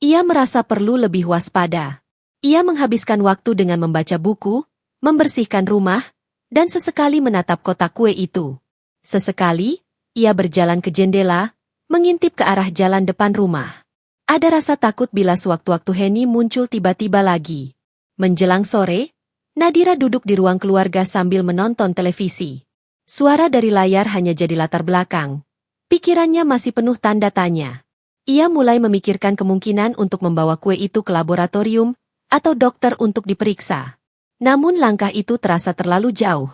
Ia merasa perlu lebih waspada. Ia menghabiskan waktu dengan membaca buku, membersihkan rumah, dan sesekali menatap kotak kue itu. Sesekali, ia berjalan ke jendela, mengintip ke arah jalan depan rumah. Ada rasa takut bila sewaktu-waktu Henny muncul tiba-tiba lagi. Menjelang sore, Nadira duduk di ruang keluarga sambil menonton televisi. Suara dari layar hanya jadi latar belakang. Pikirannya masih penuh tanda tanya. Ia mulai memikirkan kemungkinan untuk membawa kue itu ke laboratorium atau dokter untuk diperiksa. Namun langkah itu terasa terlalu jauh.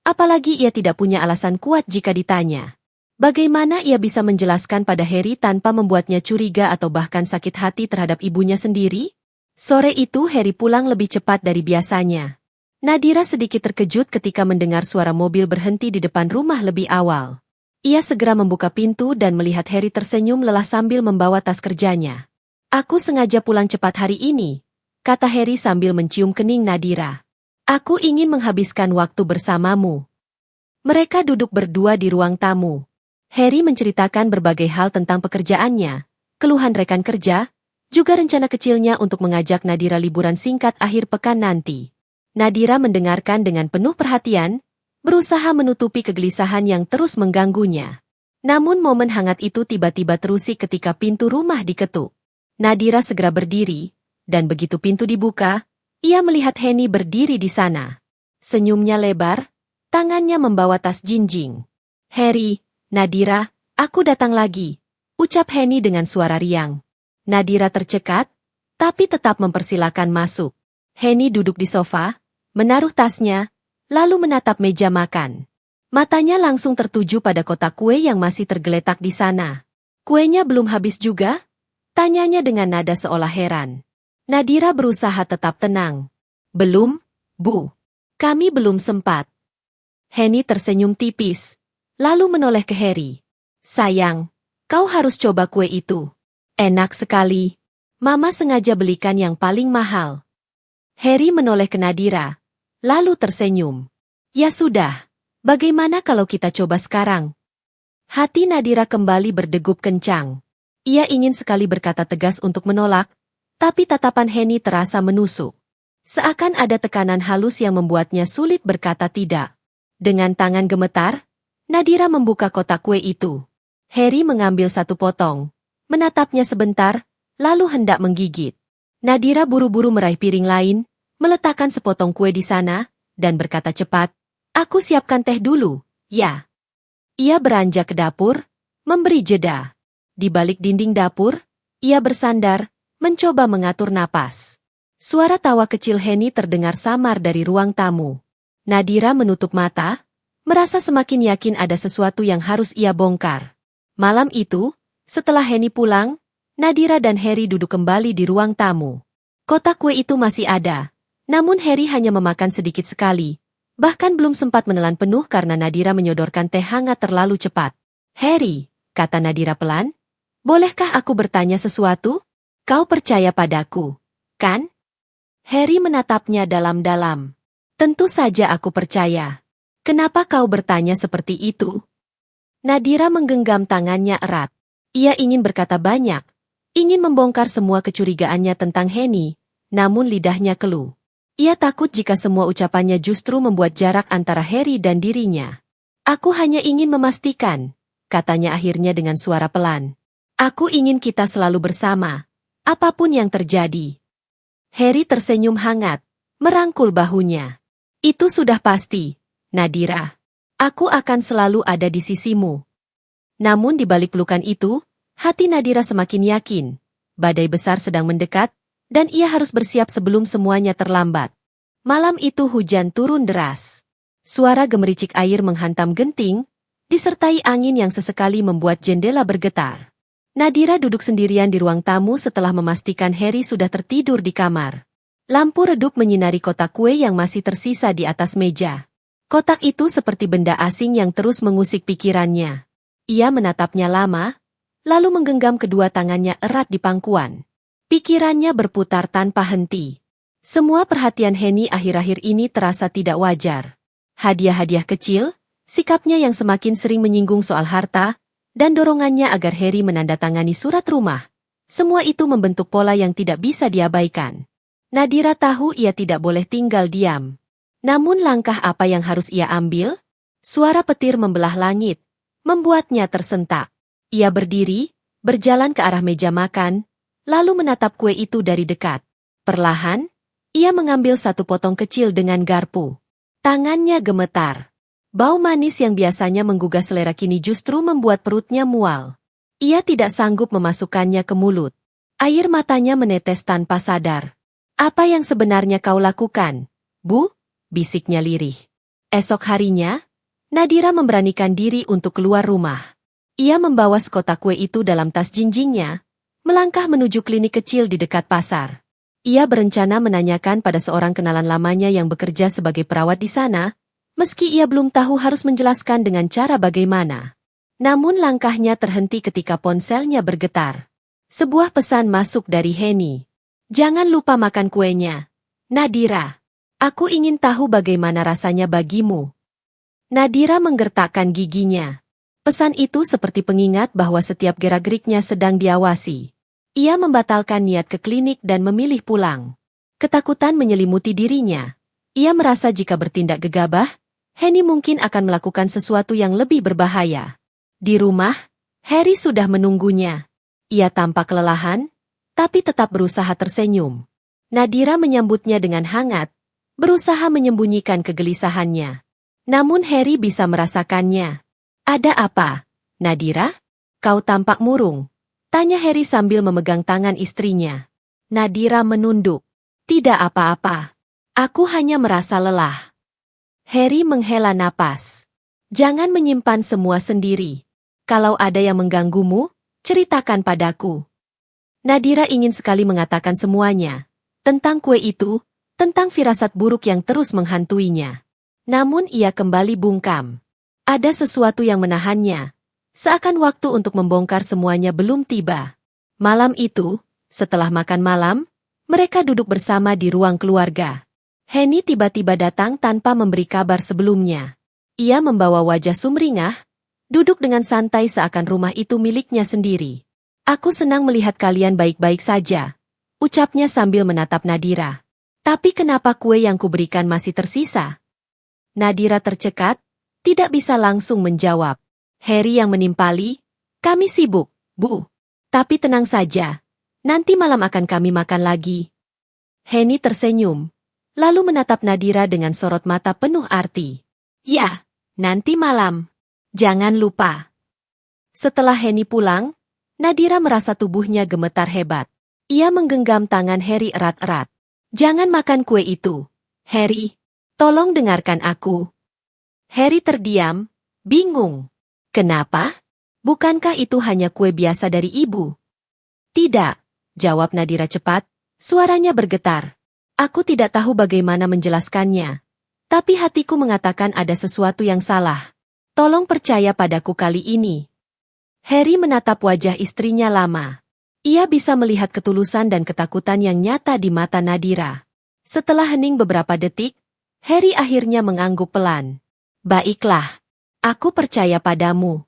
Apalagi ia tidak punya alasan kuat jika ditanya. Bagaimana ia bisa menjelaskan pada Harry tanpa membuatnya curiga atau bahkan sakit hati terhadap ibunya sendiri? Sore itu Harry pulang lebih cepat dari biasanya. Nadira sedikit terkejut ketika mendengar suara mobil berhenti di depan rumah lebih awal. Ia segera membuka pintu dan melihat Harry tersenyum lelah sambil membawa tas kerjanya. Aku sengaja pulang cepat hari ini, kata Harry sambil mencium kening Nadira. Aku ingin menghabiskan waktu bersamamu. Mereka duduk berdua di ruang tamu. Harry menceritakan berbagai hal tentang pekerjaannya, keluhan rekan kerja, juga rencana kecilnya untuk mengajak Nadira liburan singkat akhir pekan nanti. Nadira mendengarkan dengan penuh perhatian, berusaha menutupi kegelisahan yang terus mengganggunya. Namun momen hangat itu tiba-tiba terusik ketika pintu rumah diketuk. Nadira segera berdiri, dan begitu pintu dibuka, ia melihat Henny berdiri di sana. Senyumnya lebar, tangannya membawa tas jinjing. Harry, Nadira, aku datang lagi, ucap Henny dengan suara riang. Nadira tercekat, tapi tetap mempersilakan masuk. Henny duduk di sofa, menaruh tasnya, lalu menatap meja makan. Matanya langsung tertuju pada kotak kue yang masih tergeletak di sana. Kuenya belum habis juga? Tanyanya dengan nada seolah heran. Nadira berusaha tetap tenang. Belum, Bu. Kami belum sempat. Henny tersenyum tipis, lalu menoleh ke Harry. Sayang, kau harus coba kue itu. Enak sekali. Mama sengaja belikan yang paling mahal. Harry menoleh ke Nadira, lalu tersenyum. Ya sudah, bagaimana kalau kita coba sekarang? Hati Nadira kembali berdegup kencang. Ia ingin sekali berkata tegas untuk menolak, tapi tatapan Henny terasa menusuk. Seakan ada tekanan halus yang membuatnya sulit berkata tidak. Dengan tangan gemetar, Nadira membuka kotak kue itu. Harry mengambil satu potong, menatapnya sebentar, lalu hendak menggigit. Nadira buru-buru meraih piring lain, meletakkan sepotong kue di sana, dan berkata cepat, aku siapkan teh dulu, ya. Ia beranjak ke dapur, memberi jeda. Di balik dinding dapur, ia bersandar, mencoba mengatur napas. Suara tawa kecil Henny terdengar samar dari ruang tamu. Nadira menutup mata, merasa semakin yakin ada sesuatu yang harus ia bongkar. Malam itu, setelah Henny pulang, Nadira dan Harry duduk kembali di ruang tamu. Kotak kue itu masih ada, namun Harry hanya memakan sedikit sekali. Bahkan belum sempat menelan penuh karena Nadira menyodorkan teh hangat terlalu cepat. Harry, kata Nadira pelan, bolehkah aku bertanya sesuatu? Kau percaya padaku, kan? Harry menatapnya dalam-dalam. Tentu saja aku percaya. Kenapa kau bertanya seperti itu? Nadira menggenggam tangannya erat. Ia ingin berkata banyak, ingin membongkar semua kecurigaannya tentang Henny, namun lidahnya keluh. Ia takut jika semua ucapannya justru membuat jarak antara Harry dan dirinya. Aku hanya ingin memastikan, katanya akhirnya dengan suara pelan. Aku ingin kita selalu bersama, apapun yang terjadi. Harry tersenyum hangat, merangkul bahunya. Itu sudah pasti, Nadira. Aku akan selalu ada di sisimu. Namun di balik pelukan itu, hati Nadira semakin yakin. Badai besar sedang mendekat, dan ia harus bersiap sebelum semuanya terlambat. Malam itu hujan turun deras. Suara gemericik air menghantam genting, disertai angin yang sesekali membuat jendela bergetar. Nadira duduk sendirian di ruang tamu setelah memastikan Harry sudah tertidur di kamar. Lampu redup menyinari kotak kue yang masih tersisa di atas meja. Kotak itu seperti benda asing yang terus mengusik pikirannya. Ia menatapnya lama, lalu menggenggam kedua tangannya erat di pangkuan. Pikirannya berputar tanpa henti. Semua perhatian Henny akhir-akhir ini terasa tidak wajar. Hadiah-hadiah kecil, sikapnya yang semakin sering menyinggung soal harta, dan dorongannya agar Harry menandatangani surat rumah. Semua itu membentuk pola yang tidak bisa diabaikan. Nadira tahu ia tidak boleh tinggal diam. Namun langkah apa yang harus ia ambil? Suara petir membelah langit, membuatnya tersentak. Ia berdiri, berjalan ke arah meja makan, lalu menatap kue itu dari dekat. Perlahan, ia mengambil satu potong kecil dengan garpu. Tangannya gemetar. Bau manis yang biasanya menggugah selera kini justru membuat perutnya mual. Ia tidak sanggup memasukkannya ke mulut. Air matanya menetes tanpa sadar. Apa yang sebenarnya kau lakukan, Bu? Bisiknya lirih. Esok harinya, Nadira memberanikan diri untuk keluar rumah. Ia membawa sekotak kue itu dalam tas jinjingnya, melangkah menuju klinik kecil di dekat pasar. Ia berencana menanyakan pada seorang kenalan lamanya yang bekerja sebagai perawat di sana, meski ia belum tahu harus menjelaskan dengan cara bagaimana. Namun langkahnya terhenti ketika ponselnya bergetar. Sebuah pesan masuk dari Henny. Jangan lupa makan kuenya. Nadira, aku ingin tahu bagaimana rasanya bagimu. Nadira menggertakkan giginya. Pesan itu seperti pengingat bahwa setiap gerak-geriknya sedang diawasi. Ia membatalkan niat ke klinik dan memilih pulang. Ketakutan menyelimuti dirinya. Ia merasa jika bertindak gegabah, Henny mungkin akan melakukan sesuatu yang lebih berbahaya. Di rumah, Harry sudah menunggunya. Ia tampak kelelahan, tapi tetap berusaha tersenyum. Nadira menyambutnya dengan hangat, berusaha menyembunyikan kegelisahannya. Namun Harry bisa merasakannya. Ada apa, Nadira? Kau tampak murung. Tanya Harry sambil memegang tangan istrinya. Nadira menunduk. Tidak apa-apa. Aku hanya merasa lelah. Harry menghela napas. Jangan menyimpan semua sendiri. Kalau ada yang mengganggumu, ceritakan padaku. Nadira ingin sekali mengatakan semuanya. Tentang kue itu, tentang firasat buruk yang terus menghantuinya. Namun ia kembali bungkam. Ada sesuatu yang menahannya. Seakan waktu untuk membongkar semuanya belum tiba. Malam itu, setelah makan malam, mereka duduk bersama di ruang keluarga. Henny tiba-tiba datang tanpa memberi kabar sebelumnya. Ia membawa wajah sumringah, duduk dengan santai seakan rumah itu miliknya sendiri. Aku senang melihat kalian baik-baik saja, ucapnya sambil menatap Nadira. Tapi kenapa kue yang kuberikan masih tersisa? Nadira tercekat, tidak bisa langsung menjawab. Harry yang menimpali, kami sibuk, Bu. Tapi tenang saja, nanti malam akan kami makan lagi. Henny tersenyum, lalu menatap Nadira dengan sorot mata penuh arti. Ya, nanti malam. Jangan lupa. Setelah Henny pulang, Nadira merasa tubuhnya gemetar hebat. Ia menggenggam tangan Harry erat-erat. Jangan makan kue itu. Harry, tolong dengarkan aku. Harry terdiam, bingung. Kenapa? Bukankah itu hanya kue biasa dari ibu? Tidak, jawab Nadira cepat, suaranya bergetar. Aku tidak tahu bagaimana menjelaskannya. Tapi hatiku mengatakan ada sesuatu yang salah. Tolong percaya padaku kali ini. Harry menatap wajah istrinya lama. Ia bisa melihat ketulusan dan ketakutan yang nyata di mata Nadira. Setelah hening beberapa detik, Harry akhirnya mengangguk pelan. Baiklah. Aku percaya padamu.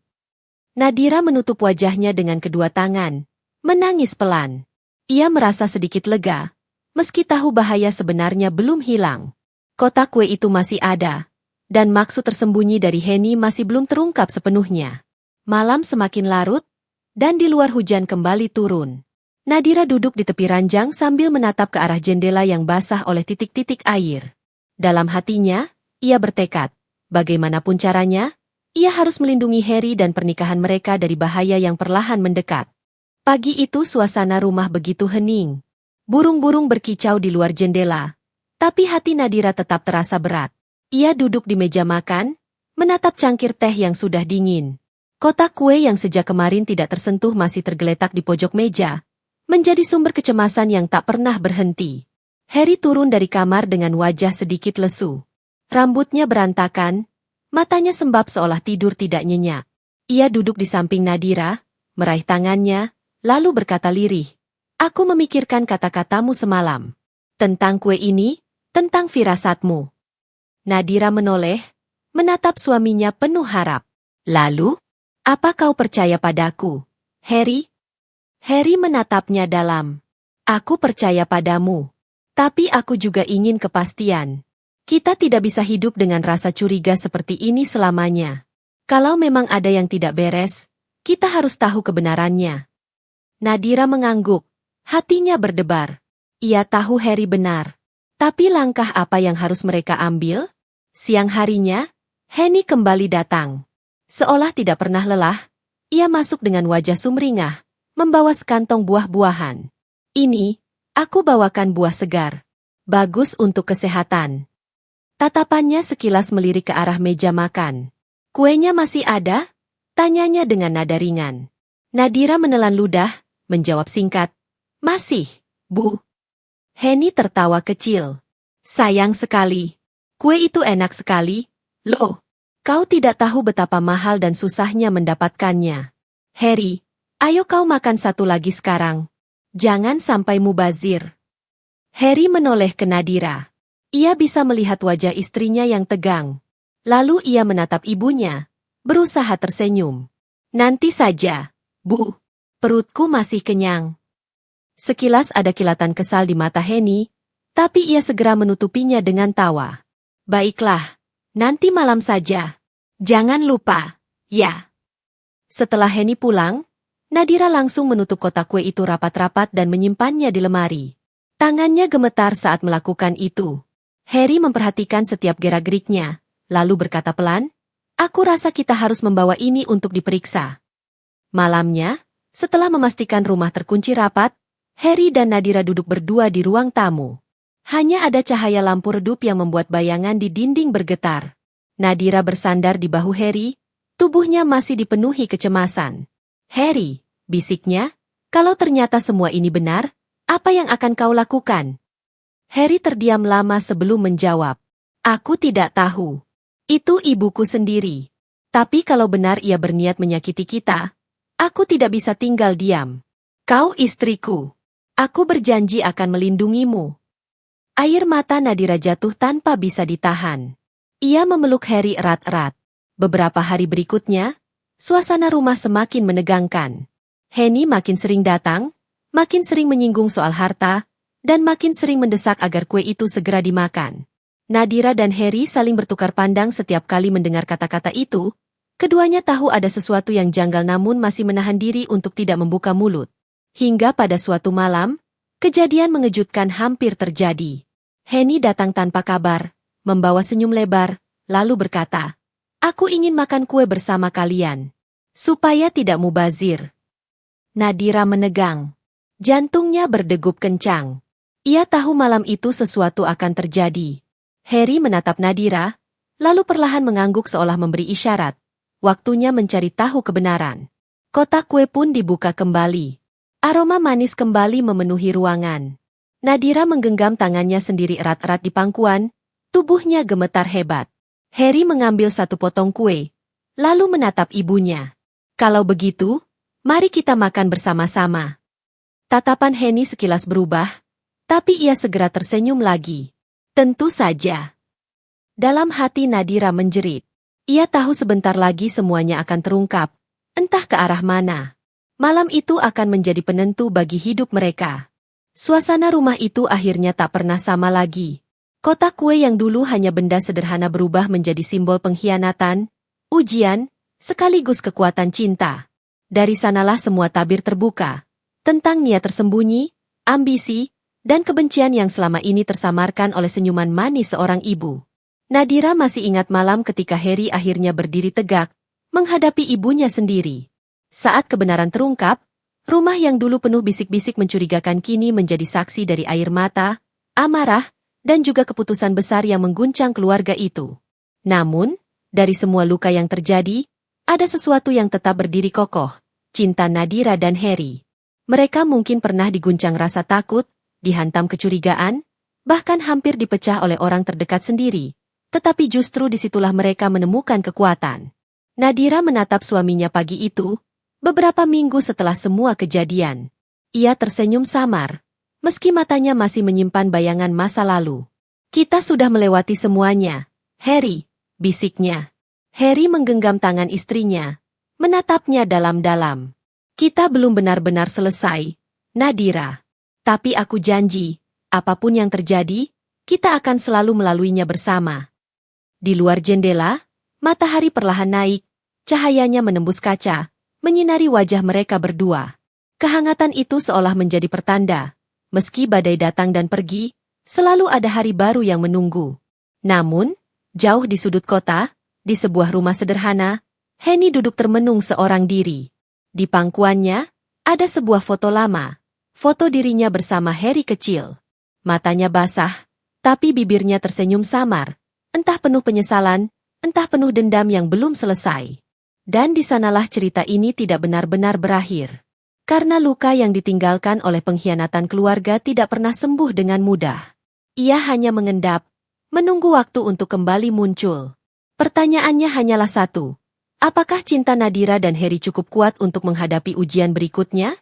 Nadira menutup wajahnya dengan kedua tangan, menangis pelan. Ia merasa sedikit lega, meski tahu bahaya sebenarnya belum hilang. Kotak kue itu masih ada, dan maksud tersembunyi dari Henny masih belum terungkap sepenuhnya. Malam semakin larut, dan di luar hujan kembali turun. Nadira duduk di tepi ranjang sambil menatap ke arah jendela yang basah oleh titik-titik air. Dalam hatinya, ia bertekad, bagaimanapun caranya, ia harus melindungi Harry dan pernikahan mereka dari bahaya yang perlahan mendekat. Pagi itu suasana rumah begitu hening. Burung-burung berkicau di luar jendela, tapi hati Nadira tetap terasa berat. Ia duduk di meja makan, menatap cangkir teh yang sudah dingin. Kotak kue yang sejak kemarin tidak tersentuh masih tergeletak di pojok meja, menjadi sumber kecemasan yang tak pernah berhenti. Harry turun dari kamar dengan wajah sedikit lesu. Rambutnya berantakan, matanya sembab seolah tidur tidak nyenyak. Ia duduk di samping Nadira, meraih tangannya, lalu berkata lirih, "Aku memikirkan kata-katamu semalam. Tentang kue ini, tentang firasatmu." Nadira menoleh, menatap suaminya penuh harap. "Lalu, apa kau percaya padaku, Harry?" Harry menatapnya dalam. "Aku percaya padamu. Tapi aku juga ingin kepastian. Kita tidak bisa hidup dengan rasa curiga seperti ini selamanya. Kalau memang ada yang tidak beres, kita harus tahu kebenarannya." Nadira mengangguk, hatinya berdebar. Ia tahu Harry benar. Tapi langkah apa yang harus mereka ambil? Siang harinya, Henny kembali datang. Seolah tidak pernah lelah, ia masuk dengan wajah sumringah, membawa sekantong buah-buahan. "Ini, aku bawakan buah segar. Bagus untuk kesehatan." Tatapannya sekilas melirik ke arah meja makan. "Kuenya masih ada?" tanyanya dengan nada ringan. Nadira menelan ludah, menjawab singkat, "Masih, Bu." Henny tertawa kecil. "Sayang sekali. Kue itu enak sekali, loh. Kau tidak tahu betapa mahal dan susahnya mendapatkannya. Harry, ayo kau makan satu lagi sekarang. Jangan sampai mubazir." Harry menoleh ke Nadira. Ia bisa melihat wajah istrinya yang tegang. Lalu ia menatap ibunya, berusaha tersenyum. "Nanti saja, Bu. Perutku masih kenyang." Sekilas ada kilatan kesal di mata Henny, tapi ia segera menutupinya dengan tawa. "Baiklah, nanti malam saja. Jangan lupa, ya." Setelah Henny pulang, Nadira langsung menutup kotak kue itu rapat-rapat dan menyimpannya di lemari. Tangannya gemetar saat melakukan itu. Harry memperhatikan setiap gerak-geriknya, lalu berkata pelan, "Aku rasa kita harus membawa ini untuk diperiksa." Malamnya, setelah memastikan rumah terkunci rapat, Harry dan Nadira duduk berdua di ruang tamu. Hanya ada cahaya lampu redup yang membuat bayangan di dinding bergetar. Nadira bersandar di bahu Harry, tubuhnya masih dipenuhi kecemasan. "Harry," bisiknya, "kalau ternyata semua ini benar, apa yang akan kau lakukan?" Harry terdiam lama sebelum menjawab. "Aku tidak tahu. Itu ibuku sendiri. Tapi kalau benar ia berniat menyakiti kita, aku tidak bisa tinggal diam. Kau istriku. Aku berjanji akan melindungimu." Air mata Nadira jatuh tanpa bisa ditahan. Ia memeluk Harry erat-erat. Beberapa hari berikutnya, suasana rumah semakin menegangkan. Henny makin sering datang, makin sering menyinggung soal harta, dan makin sering mendesak agar kue itu segera dimakan. Nadira dan Harry saling bertukar pandang setiap kali mendengar kata-kata itu. Keduanya tahu ada sesuatu yang janggal namun masih menahan diri untuk tidak membuka mulut. Hingga pada suatu malam, kejadian mengejutkan hampir terjadi. Henny datang tanpa kabar, membawa senyum lebar, lalu berkata, "Aku ingin makan kue bersama kalian. Supaya tidak mubazir." Nadira menegang. Jantungnya berdegup kencang. Ia tahu malam itu sesuatu akan terjadi. Harry menatap Nadira, lalu perlahan mengangguk seolah memberi isyarat. Waktunya mencari tahu kebenaran. Kotak kue pun dibuka kembali. Aroma manis kembali memenuhi ruangan. Nadira menggenggam tangannya sendiri erat-erat di pangkuan, tubuhnya gemetar hebat. Harry mengambil satu potong kue, lalu menatap ibunya. "Kalau begitu, mari kita makan bersama-sama." Tatapan Henny sekilas berubah, tapi ia segera tersenyum lagi. "Tentu saja." Dalam hati Nadira menjerit. Ia tahu sebentar lagi semuanya akan terungkap, entah ke arah mana. Malam itu akan menjadi penentu bagi hidup mereka. Suasana rumah itu akhirnya tak pernah sama lagi. Kotak kue yang dulu hanya benda sederhana berubah menjadi simbol pengkhianatan, ujian, sekaligus kekuatan cinta. Dari sanalah semua tabir terbuka. Tentang niat tersembunyi, ambisi, dan kebencian yang selama ini tersamarkan oleh senyuman manis seorang ibu. Nadira masih ingat malam ketika Harry akhirnya berdiri tegak, menghadapi ibunya sendiri. Saat kebenaran terungkap, rumah yang dulu penuh bisik-bisik mencurigakan kini menjadi saksi dari air mata, amarah, dan juga keputusan besar yang mengguncang keluarga itu. Namun, dari semua luka yang terjadi, ada sesuatu yang tetap berdiri kokoh, cinta Nadira dan Harry. Mereka mungkin pernah diguncang rasa takut, dihantam kecurigaan, bahkan hampir dipecah oleh orang terdekat sendiri, tetapi justru disitulah mereka menemukan kekuatan. Nadira menatap suaminya pagi itu, beberapa minggu setelah semua kejadian. Ia tersenyum samar, meski matanya masih menyimpan bayangan masa lalu. Kita sudah melewati semuanya, Harry, bisiknya. Harry menggenggam tangan istrinya, menatapnya dalam-dalam. Kita belum benar-benar selesai, Nadira. Tapi aku janji, apapun yang terjadi, kita akan selalu melaluinya bersama. Di luar jendela, matahari perlahan naik, cahayanya menembus kaca, menyinari wajah mereka berdua. Kehangatan itu seolah menjadi pertanda. Meski badai datang dan pergi, selalu ada hari baru yang menunggu. Namun, jauh di sudut kota, di sebuah rumah sederhana, Henny duduk termenung seorang diri. Di pangkuannya, ada sebuah foto lama. Foto dirinya bersama Harry kecil. Matanya basah, tapi bibirnya tersenyum samar. Entah penuh penyesalan, entah penuh dendam yang belum selesai. Dan di sanalah cerita ini tidak benar-benar berakhir. Karena luka yang ditinggalkan oleh pengkhianatan keluarga tidak pernah sembuh dengan mudah. Ia hanya mengendap, menunggu waktu untuk kembali muncul. Pertanyaannya hanyalah satu. Apakah cinta Nadira dan Harry cukup kuat untuk menghadapi ujian berikutnya?